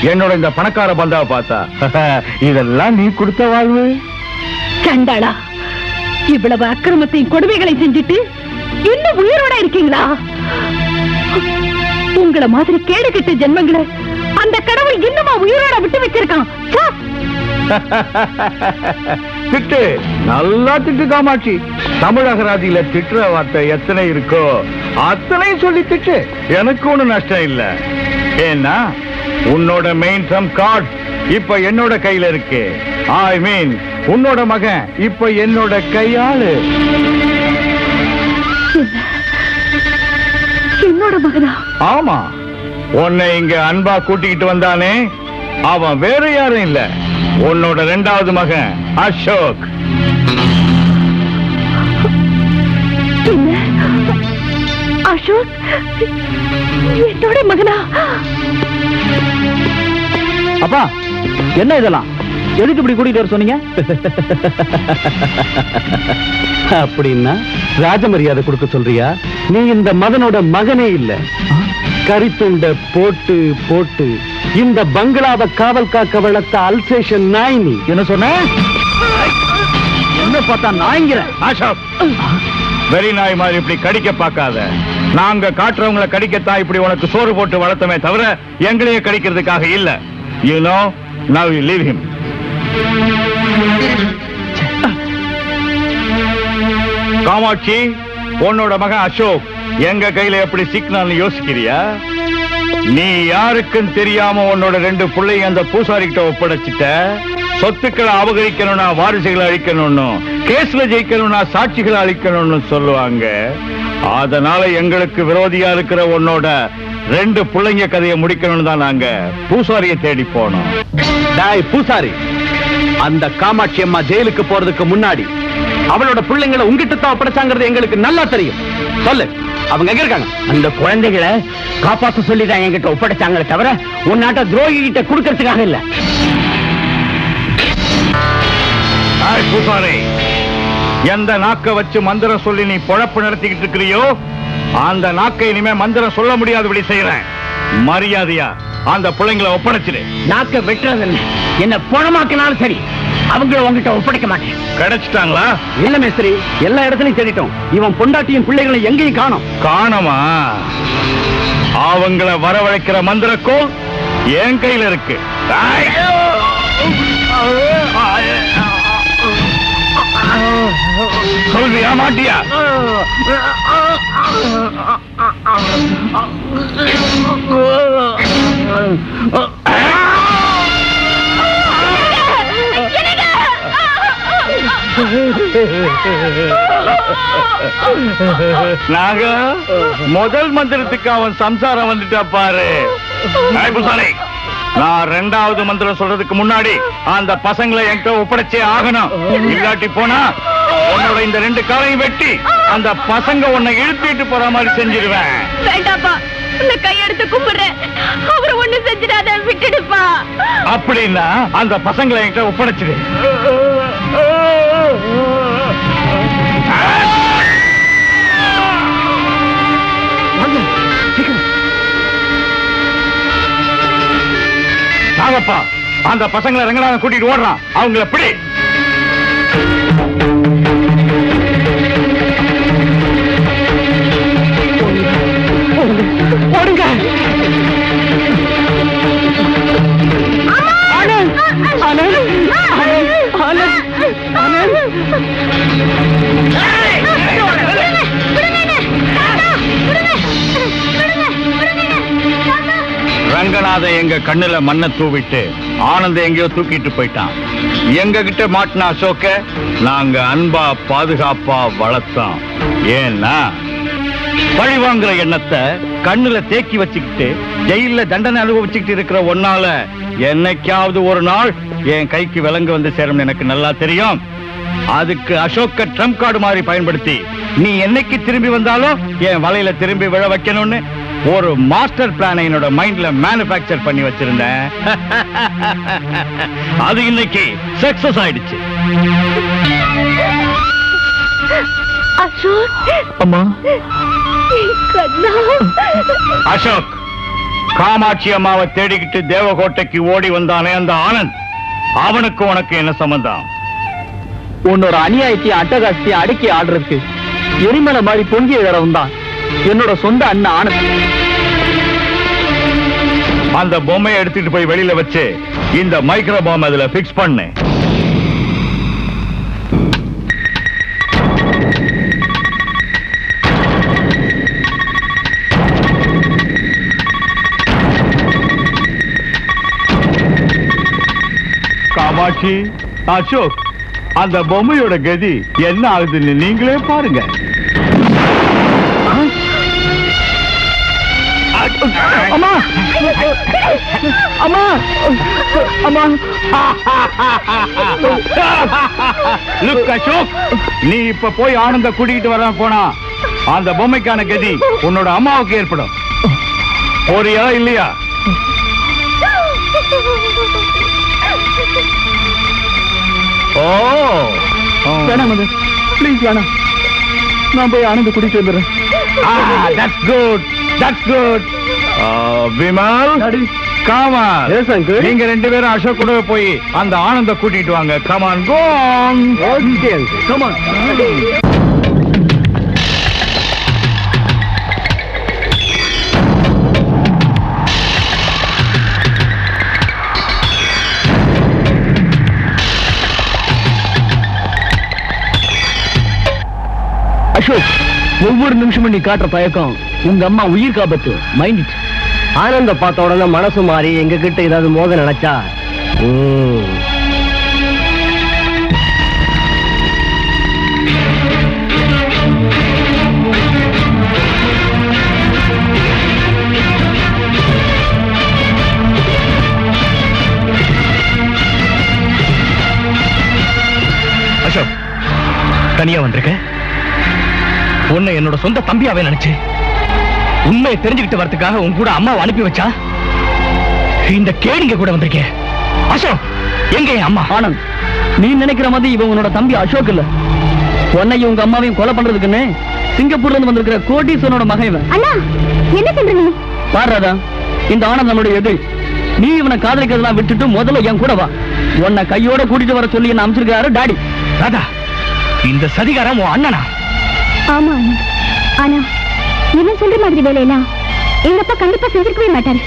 என்னோட இந்த பணக்கார பந்தாவை பார்த்தா? இதெல்லாம் நீ கொடுத்த வாழ்வு. கண்டாளா, இவ்வளவு அக்கிரமத்தையும் கொடுமைகளை செஞ்சுட்டு இன்னும் உயிரோட இருக்கீங்களா? உங்கள மாதிரி கேடு கெட்ட ஜென்மங்களை அந்த கடவுள் இன்னுமா உயிரோட விட்டு வச்சிருக்கான். திட்டு, நல்லா திட்டு காமாட்சி. தமிழகராதியில திட்டுற வார்த்தை எத்தனை இருக்கோ அத்தனையும் சொல்லி திட்டு. எனக்கு ஒண்ணும் நஷ்டம் இல்ல. ஏன்னா உன்னோட மெயின் ட்ரம்ப் கார்டு இப்ப என்னோட கையில இருக்கு. ஐ மீன், உன்னோட மகன் இப்ப என்னோட கையாளு. என்னோட மகனா? ஆமா, உன்னை இங்க அன்பா கூட்டிக்கிட்டு வந்தானே, அவன் வேற யாரும் இல்ல, உன்னோட 2வது மகன் அசோக். அசோக் என்னோட மகனா? அப்பா, என்ன இதெல்லாம்? எதுக்கு இப்படி கூட்டிட்டு வர சொன்னீங்க? அப்படின்னா ராஜமரியாதை கொடுக்க சொல்றியா? நீ இந்த மதனோட மகனே இல்ல. கரித்துண்ட போட்டு போட்டு இந்த பங்களாவை காவல் காக்க வளர்த்த அல்சேஷன் நாய் நீ. என்ன சொன்ன? என்ன பார்த்தா நாய்ங்கிற? அசோக், வெறி நாய் மாதிரி இப்படி கடிக்க பார்க்காத. நாங்க காட்டுறவங்களை கடிக்கத்தான் இப்படி உனக்கு சோறு போட்டு வளர்த்தமே தவிர எங்களையே கடிக்கிறதுக்காக இல்ல. You know, now you leave him. Kamakshi, உன்னோட மகன் அசோக் எங்க கையில எப்படி சிக்கனான்னு யோசிக்கிறியா? நீ யாருக்கும் தெரியாம உன்னோட 2 பிள்ளைங்க அந்த பூசாரி கிட்ட ஒப்படைச்சிட்ட. சொத்துக்களை அபகரிக்கணும்னா வாரிசுகளை அழிக்கணும்னு, கேஸ்ல ஜெயிக்கணும்னா சாட்சிகளை அழிக்கணும்னு சொல்லுவாங்க. அதனால எங்களுக்கு விரோதியா இருக்கிற உன்னோட 2 பிள்ளைங்க கதையை முடிக்கணும்னு தான் நாங்க பூசாரியை தேடி போனோம். டாய் பூசாரி, அந்த காமாட்சி அம்மா ஜெயிலுக்கு போறதுக்கு முன்னாடி அவளோட பிள்ளைங்களை உங்ககிட்ட தான் ஒப்படைச்சாங்கிறது எங்களுக்கு நல்லா தெரியும். சொல்லு, அவங்க எங்க இருக்காங்க? அந்த குழந்தைகளை காப்பாற்ற சொல்லி தான் என்கிட்ட ஒப்படைச்சாங்களே தவிர உன்னாட்ட துரோகி கிட்ட கொடுக்கறதுக்காக இல்ல. டாய் பூசாரி, எந்த நாக்க வச்சு மந்திரம் சொல்லி நீ பொழப்பு நடத்திக்கிட்டு இருக்கிறியோ அந்த நாக்கை இனிமே மந்திரம் சொல்ல முடியாதபடி செய்யறேன். மரியாதையா அந்த பிள்ளைங்களை ஒப்படைச்சிடு. நாக்க வெட்டுறது என்ன பணமாக்கினாலும் சரி, அவங்கள உங்ககிட்ட ஒப்படைக்க மாட்டேன். கிடைச்சிட்டாங்களா? இல்ல மேஸ்திரி, எல்லா இடத்துலயும் தேடிட்டோம். இவன் பொண்டாட்டியும் பிள்ளைகளை எங்கேயும் காணோம். காணமா? அவங்கள வரவழைக்கிற மந்திரக்கோள் என் கையில இருக்கு. சொல்வியா மாட்டியா? நாங்க முதல் மந்திரத்துக்கு அவன் சம்சாரம் வந்துட்டா பாரு. நான் ரெண்டாவது மந்திரம் சொல்றதுக்கு முன்னாடி அந்த பசங்களை என்கிட்ட ஒப்படைச்சே ஆகணும். இல்லாட்டி போனா உன்னோட இந்த 2 காலையும் வெட்டி அந்த பசங்க உன்னை இழுத்திட்டு போற மாதிரி செஞ்சிருவேன். வேண்டாப்பா, இந்த கையெடுத்து கும்பிடுறேன். அவரை ஒண்ணு செஞ்சிடாத, விட்டுடுப்பா. அப்படின்னா அந்த பசங்களை என்கிட்ட ஒப்படைச்சிடு. நாகப்பா, அந்த பசங்களை ரங்கநாதன் கூட்டிட்டு ஓடுறான். அவங்கள பிடி. ஓடுங்க. ஆனந்த், ஆனந்த், ஆனந்த், ஆனந்த், ஆனந்த். ரங்கநாதன் எங்க கண்ணுல மண்ணை தூவிட்டு ஆனந்த எங்கேயோ தூக்கிட்டு போயிட்டான். எங்க கிட்ட மாட்டின அசோக்க நாங்க அன்பா பாதுகாப்பா வளர்த்தோம். ஏன்னா பழி வாங்குற எண்ணத்தை கண்ணுல தேக்கி வச்சுக்கிட்டு ஜெயில தண்டனை அனுபவிச்சுக்கிட்டு இருக்கிற ஒன்னால என்னைக்காவது ஒரு நாள் என் கைக்கு விலங்கு வந்து சேரும் எனக்கு நல்லா தெரியும். அதுக்கு அசோக்க ட்ரம்ப் கார்டு மாதிரி பயன்படுத்தி நீ என்னைக்கு திரும்பி வந்தாலும் என் வலையில திரும்பி விழ வைக்கணும்னு ஒரு மாஸ்டர் பிளானை என்னோட மைண்ட்ல மேனுஃபேக்சர் பண்ணி வச்சிருந்தேன். அது இன்னைக்கு சக்சஸ் ஆயிடுச்சு. அம்மா, அசோக், காமாட்சி அம்மாவை தேடிக்கிட்டு தேவகோட்டைக்கு ஓடி வந்தானே அந்த ஆனந்த், அவனுக்கு உனக்கு என்ன சம்பந்தம்? உன்னோட அநியாயத்தையும் அட்டகாசத்தையும் அடக்கி ஆடுறதுக்கு எரிமலை மாதிரி பொங்கி எழறவன் தான் என்னோட சொந்த அண்ணன் ஆனந்த். அந்த பொம்மையை எடுத்துட்டு போய் வெளியில வச்சு இந்த மைக்ரோ பாம் அதுல பிக்ஸ் பண்ணு. காமாட்சி, அசோக், அந்த பொம்மையோட கதி என்ன ஆகுதுன்னு நீங்களே பாருங்க. அம்மா, அம்மா, அம்மா. Look, அசோக், நீ இப்ப போய் ஆனந்த கூட்டிகிட்டு வர போனா அந்த பொம்மைக்கான கதி உன்னோட அம்மாவுக்கு ஏற்படும். போறியா இல்லையா? ஓ, வேணாம் மதர், ப்ளீஸ் வேணாம். நான் போய் ஆனந்த கூட்டிட்டு வந்துடுறேன். that's good, that's good. Vimal, காமால், நீங்க 2 பேரும் அசோக் கூட போய் அந்த ஆனந்த கூட்டிட்டு வாங்க. Come on, go on. Okay, come on. Ashok, ஒவ்வொரு நிமிஷமும் நீ காட்டுற தயக்கம் உங்க அம்மா உயிர் காப்பத்து. மைண்ட் ஆனந்த பார்த்த உடனே மனசு மாறி எங்க கிட்ட ஏதாவது மோத நினைச்சா அசோக், தனியா வந்திருக்க. உன்னை என்னோட சொந்த தம்பியாவே நினைச்சு உண்மையை தெரிஞ்சுக்கிட்டு வரதுக்காக உன் கூட அம்மாவை அனுப்பி வச்சா இந்த கேடிங்க கூட வந்திருக்கேன். அசோக், எங்க என் அம்மா? ஆனந்த், நீ நினைக்கிற மாதிரி இவன் உன்னோட தம்பி அசோக் இல்ல. உன்னையும் உங்க அம்மாவையும் கொலை பண்றதுக்குன்னு சிங்கப்பூர்ல இருந்து வந்திருக்கிற கோட்டீஸ்வரனோட மகன் இவன். அண்ணா, என்ன சொல்ற நீ? பாடுறதா, இந்த ஆனந்த் நம்மளுடைய எதிரி. நீ இவனை காதலிக்கிறதெல்லாம் விட்டுட்டு முதல்ல என் கூட வா. உன்னை கையோட கூட்டிட்டு வர சொல்லி என்ன அமைச்சிருக்காரு டாடி. ராதா, இந்த சதிகாரம் உன் அண்ணனா? ஆமா அண்ணா, ஆனா இவன் சொல்ற மாதிரி வேலையெல்லாம் எங்க அப்பா கண்டிப்பா செஞ்சிருக்கவே மாட்டாரு.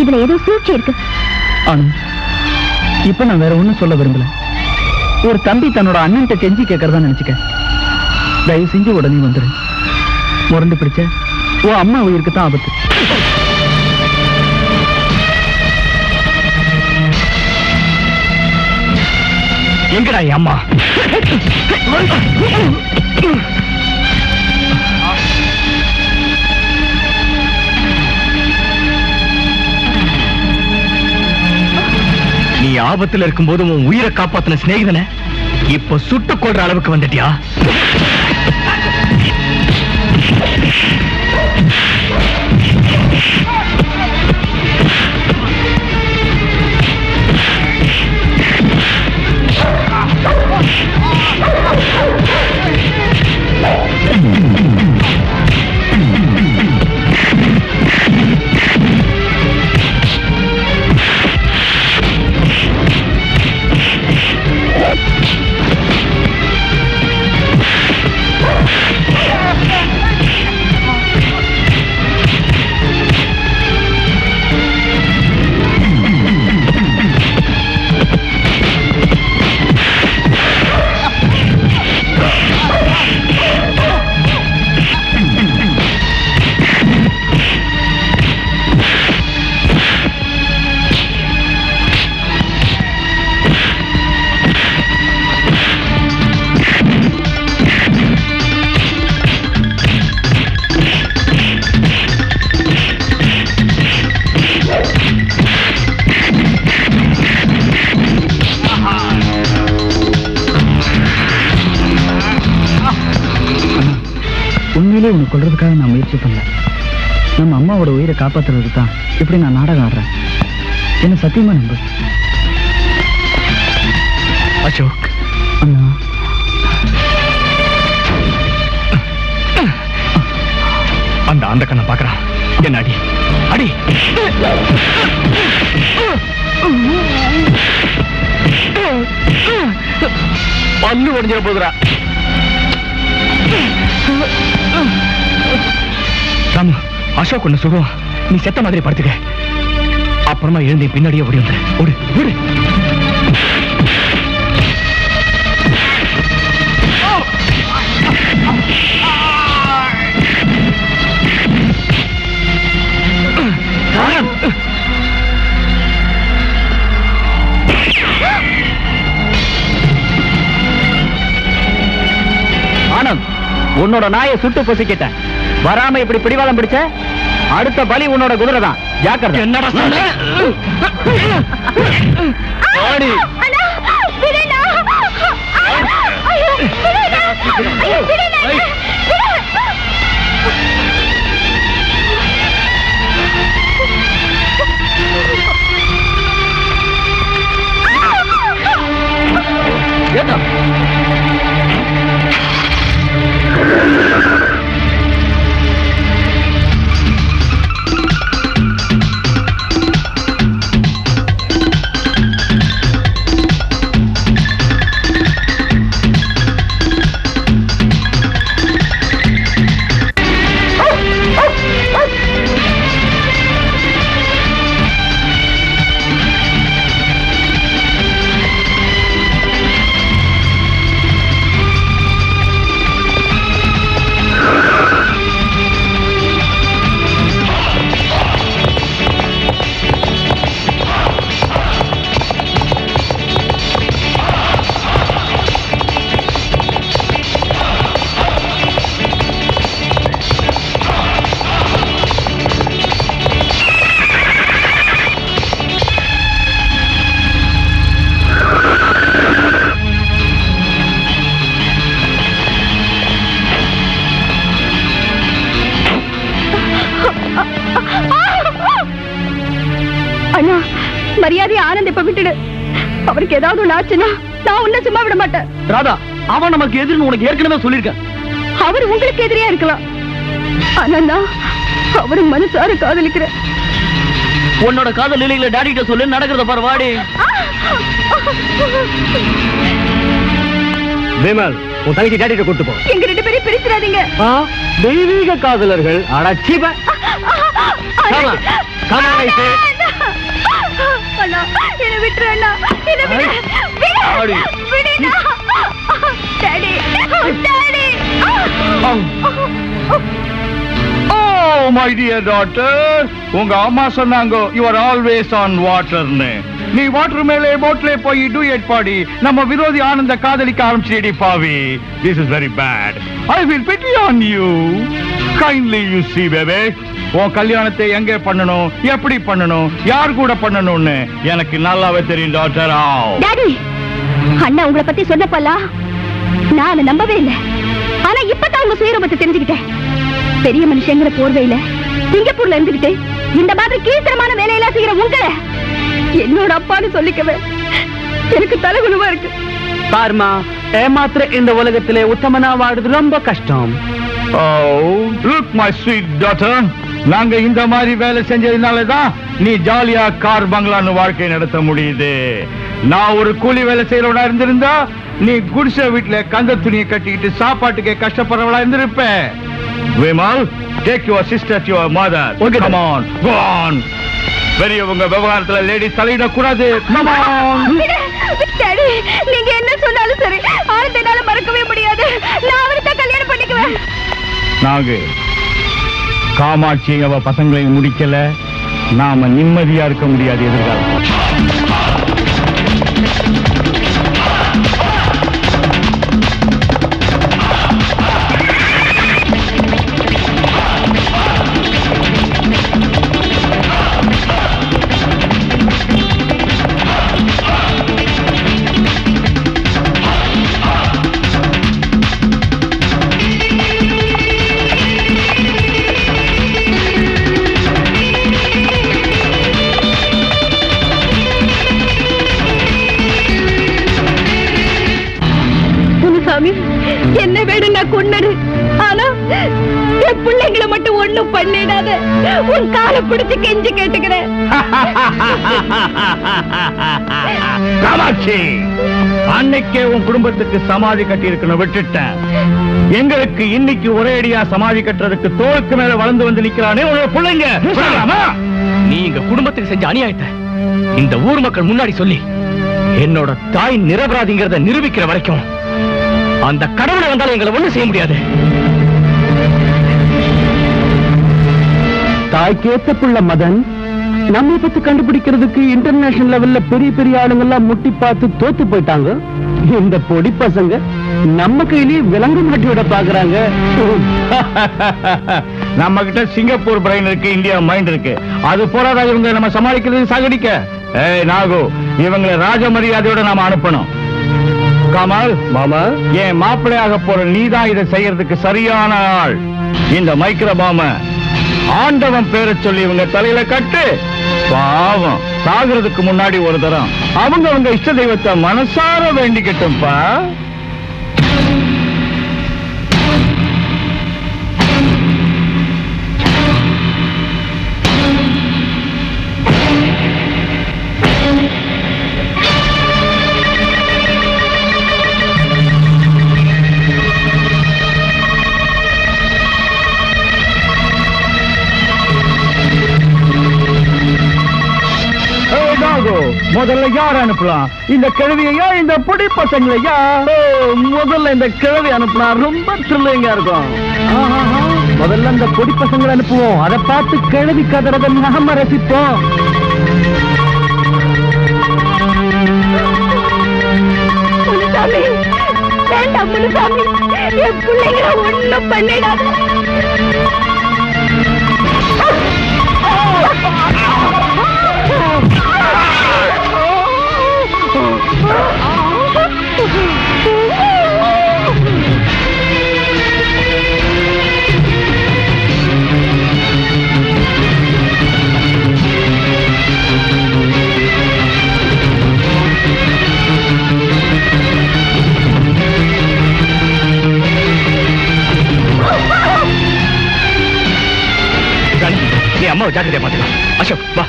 இதுல ஏதோ சூழ்ச்சி இருக்கு. ஆனந்த், இப்ப நான் வேற ஒண்ணும் சொல்ல விரும்பல. ஒரு தம்பி தன்னோட அண்ணன்ட்ட செஞ்சு கேட்கறதா நினைச்சுக்க. தயவு செஞ்சு உடனே வந்துரு. முரண்டு பிடிச்ச ஓ அம்மா உயிருக்கு தான் ஆபத்து. எங்கடா என் அம்மா? நீ ஆபத்துல இருக்கும்போது உன் உயிரை காப்பாத்தின சிநேகிதனை இப்ப சுட்டுக் கொள்ற அளவுக்கு வந்துட்டியா? உண்மையிலே உனக்கு கொள்றதுக்காக நான் முயற்சி பண்ணல. நம்ம அம்மாவோட உயிரை காப்பாத்துறதுக்கு தான் இப்படி நான் நாடகம் ஆடுறேன். என்ன சத்தியமா நம்பு. அசோக், அண்ணா, அந்த கண்ணை பாக்குறான். என்ன அடி அடி. பல்லு உடைஞ்சிட போதுரா. ராமு, அசோக் ஒண்ணு சொல்லுவான். நீ செத்த மாதிரி படுத்துக்க. அப்புறமா எழுந்து பின்னாடியே ஓடி வந்து ஓடு ஓடு. ஆனந்த், உன்னோட நாயை சுட்டு பொசிக்கிட்ட. வராம இப்படி பிடிவாதம் பிடிச்ச அடுத்த பலி உன்னோட குதிரை தான். ஜாக்கிரதை. என்னடா சொன்ன? ஓடி. அண்ணா, மரியாதை ஆனந்த் இப்ப விட்டுடு. அவருக்கு ஏதாவது ஒண்ணு ஆச்சுன்னா நான் உன்னை சும்மா விட மாட்டேன். ராதா, அவன் நமக்கு எதிர்னு உனக்கு ஏற்கனவே சொல்லியிருக்கேன். அவர் உங்களுக்கு எதிரியா இருக்கலாம். ஆனா அவரு மனசார காதலிக்கிறேன். உன்னோட காதல் நிலையில டாடி கிட்ட சொல்லு. நடக்கிறத பாரு. வாடி. விமல், உன் தங்கச்சி டாடிட்ட கூட்டு போ. எங்க 2 பேரையும் பிரிச்சிடாதீங்க. தெய்வீக காதலர்கள். அடச்சிப. அண்ணா, ஐசே. அண்ணா, என்னை விட்டுரு அண்ணா. என்னை விடு. ஆடி. விடுண்ணா. Daddy. Daddy. Oh, my dear daughter, உங்க அம்மா சொன்னாங்க you are always on waterன்னு. நீ வாட்டர் மேலே போட்ல போய் டூயட் பாடி நம்ம விரோதி ஆனந்த காதலிக்க ஆரம்பிச்சிடி பாவி. This is very bad. I will pity on you. Kindly you see baby. உன் கல்யாணத்தை எங்க பண்ணணும், எப்படி பண்ணணும், யார் கூட பண்ணணும்னு எனக்கு நல்லாவே தெரியும் டாக்டர். டாடி, அண்ணா உங்களை பத்தி சொன்னப்பலாம் நான் அதை நம்பவே இல்லை. ஆனா இப்பதான் உங்க சுயரூபத்தை தெரிஞ்சுக்கிட்டேன். பெரிய மனுஷங்கிற போர்வையில சிங்கப்பூர்ல இருந்துகிட்டு இந்த மாதிரி கீழ்த்தரமான வேலையெல்லாம் செய்யற உங்களை என்னோட அப்பான்னு சொல்லிக்கவே எனக்கு தலைகுணமா இருக்கு. பாருமா, ஏமாத்திர இந்த உலகத்திலே உத்தமனா வாழ்றது ரொம்ப கஷ்டம். Oh, look my sweet daughter. நாங்க இந்த மாதிரி வேலை செஞ்சதுனால தான் நீ ஜாலியா கார் பங்களான்னு வாழ்க்கை நடத்த முடியுது. நான் ஒரு கூலி வேலை செய்யறவனா இருந்திருந்தா நீ குடிசை வீட்டுல கந்த துணியை கட்டிக்கிட்டு சாப்பாட்டுக்கே கஷ்டப்படுறவளா இருந்திருப்ப. Vimal, take your sister to your mother. Okay, come on, go on. பெரியவங்க விவகாரத்துல லேடிஸ் தலையிடக்கூடாது. Come on. டாடி, நீங்க என்ன சொன்னாலும் சரி, ஆனந்தனால மறக்கவே முடியாது. நான் அவரை தான் கல்யாணம் பண்ணிக்குவேன். நாங்க காமாட்சி அவ பசங்களையும் முடிக்கல, நாம நிம்மதியா இருக்க முடியாது எதிர்காலம். என்ன வேணும்னா கொன்னடு, ஆனா என் பிள்ளைங்களை மட்டும் ஒண்ணும் பண்ணிடாத. உன் காலை பிடிச்சு கெஞ்சி கேட்டுக்கிறேன். காமாட்சி, அன்னைக்கே உன் குடும்பத்துக்கு சமாதி கட்டி இருக்கணும், விட்டுட்டேன். எங்களுக்கு இன்னைக்கு ஒரே அடியா சமாதி கட்டுறதுக்கு தோளுக்கு மேல வளர்ந்து வந்து நிக்கிறானே உன்னோட பிள்ளைங்க. நீ எங்க குடும்பத்துக்கு செஞ்ச அநியாயத்தை இந்த ஊர் மக்கள் முன்னாடி சொல்லி என்னோட தாய் நிரபராதிங்கிறத நிரூபிக்கிற வரைக்கும் அந்த கடவுளை வந்தாலும் எங்களை ஒண்ணும் செய்ய முடியாது. தாய்க்கேத்த புள்ள மதன் நம்ம பத்தி கண்டுபிடிக்கிறதுக்கு இன்டர்நேஷனல் லெவல்ல பெரிய பெரிய ஆளுங்கெல்லாம் முட்டி பார்த்து தோத்து போயிட்டாங்க. இந்த பொடி பசங்க நம்ம கையிலேயே விலங்கு மாட்டி விட பாக்குறாங்க. நம்ம கிட்ட சிங்கப்பூர் பிரைன் இருக்கு, இந்தியா மைண்ட் இருக்கு. அது போறாதா இவங்க நம்ம சமாளிக்கிறது சாகடிக்க? ஏய் நாகு, இவங்களை ராஜ மரியாதையோட நாம அனுப்பணும். கமல் மாமா, என் மாப்பிள்ளையாக போற நீதான் இதை செய்யறதுக்கு சரியான ஆள். இந்த மைக்ரோபாம ஆண்டவன் பேரை சொல்லி இவங்க தலையில கட்டு. பாவம், சாகிறதுக்கு முன்னாடி ஒரு தரம் அவங்க இஷ்ட தெய்வத்தை மனசார வேண்டிக்கட்டும்பா. முதல்ல யார் அனுப்பலாம்? இந்த கிழவியா இந்த பொடி பசங்களையா? முதல்ல இந்த கிழவி அனுப்புனா ரொம்ப த்ரில்லிங்கா இருக்கும். முதல்ல இந்த பொடி பசங்களை அனுப்புவோம், அதை பார்த்து கிழவி கதறதை நாம ரசிப்போம். முனுசாமி, வேண்டாம் முனுசாமி, என் பிள்ளைங்களை ஒண்ணும் பண்ணிடாத. நீ அம்மாவை ஜாக்கிரதையா பாத்துக்கலாம். அசோக் வா.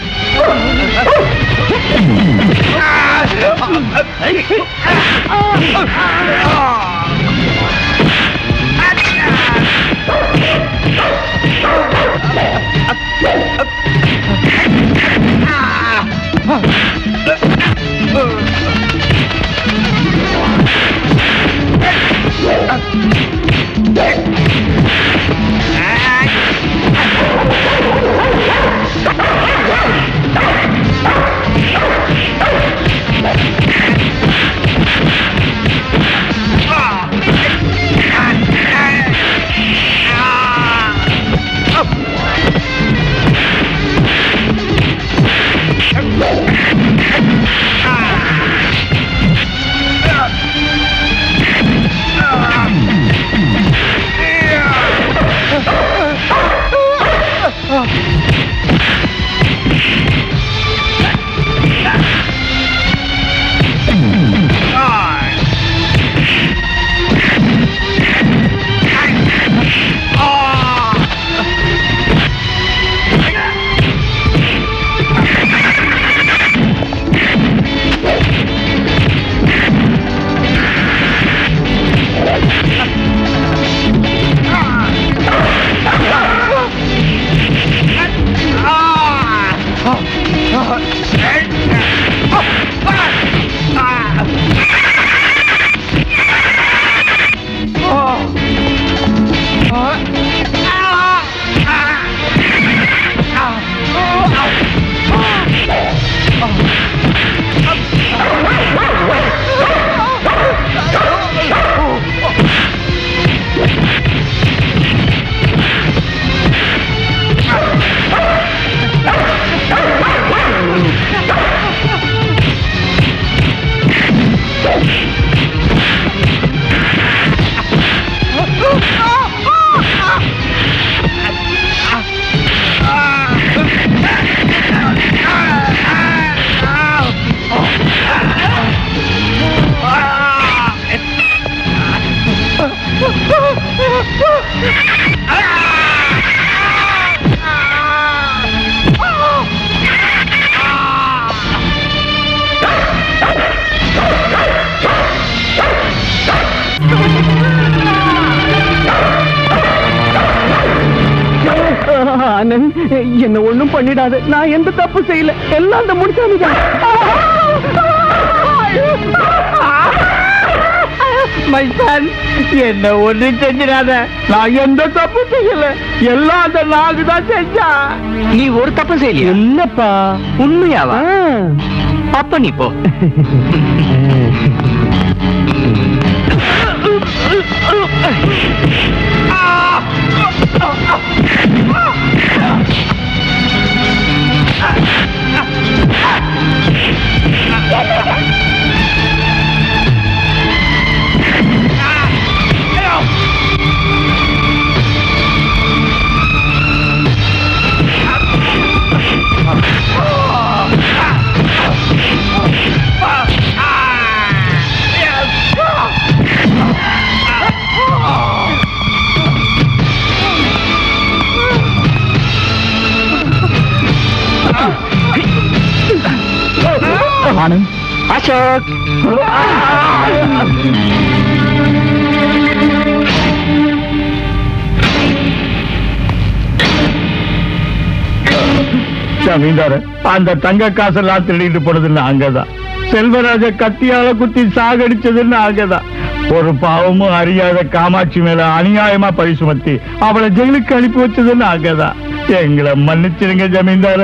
ஆனந்த், என்ன ஒண்ணும் பண்ணிடாத. நான் எந்த தப்பு செய்யல. எல்லாம் அந்த முனிசாமி தான். மை சன், என்ன ஒண்ணு செஞ்சிடாத. நான் எந்த தப்பு செய்யல. எல்லாம் அந்த நாகு தான் செஞ்சா. நீ ஒரு தப்பு செய்யலையா? இல்லப்பா. உண்மையாவா? அப்ப நீ போ. ஆனந்த், அசோக், ஜமீன்தார, அந்த தங்க காசெல்லாம் திருடிட்டு போனது நாங்கதான். செல்வராஜ கத்தியால குத்தி சாகடிச்சது நாங்கதான். ஒரு பாவமும் அறியாத காமாட்சி மேல அநியாயமா பழி சுமத்தி அவளை ஜெயிலுக்கு அனுப்பி வச்சது நாங்கதான். எங்களை மன்னிச்சிருங்க ஜமீன்தார.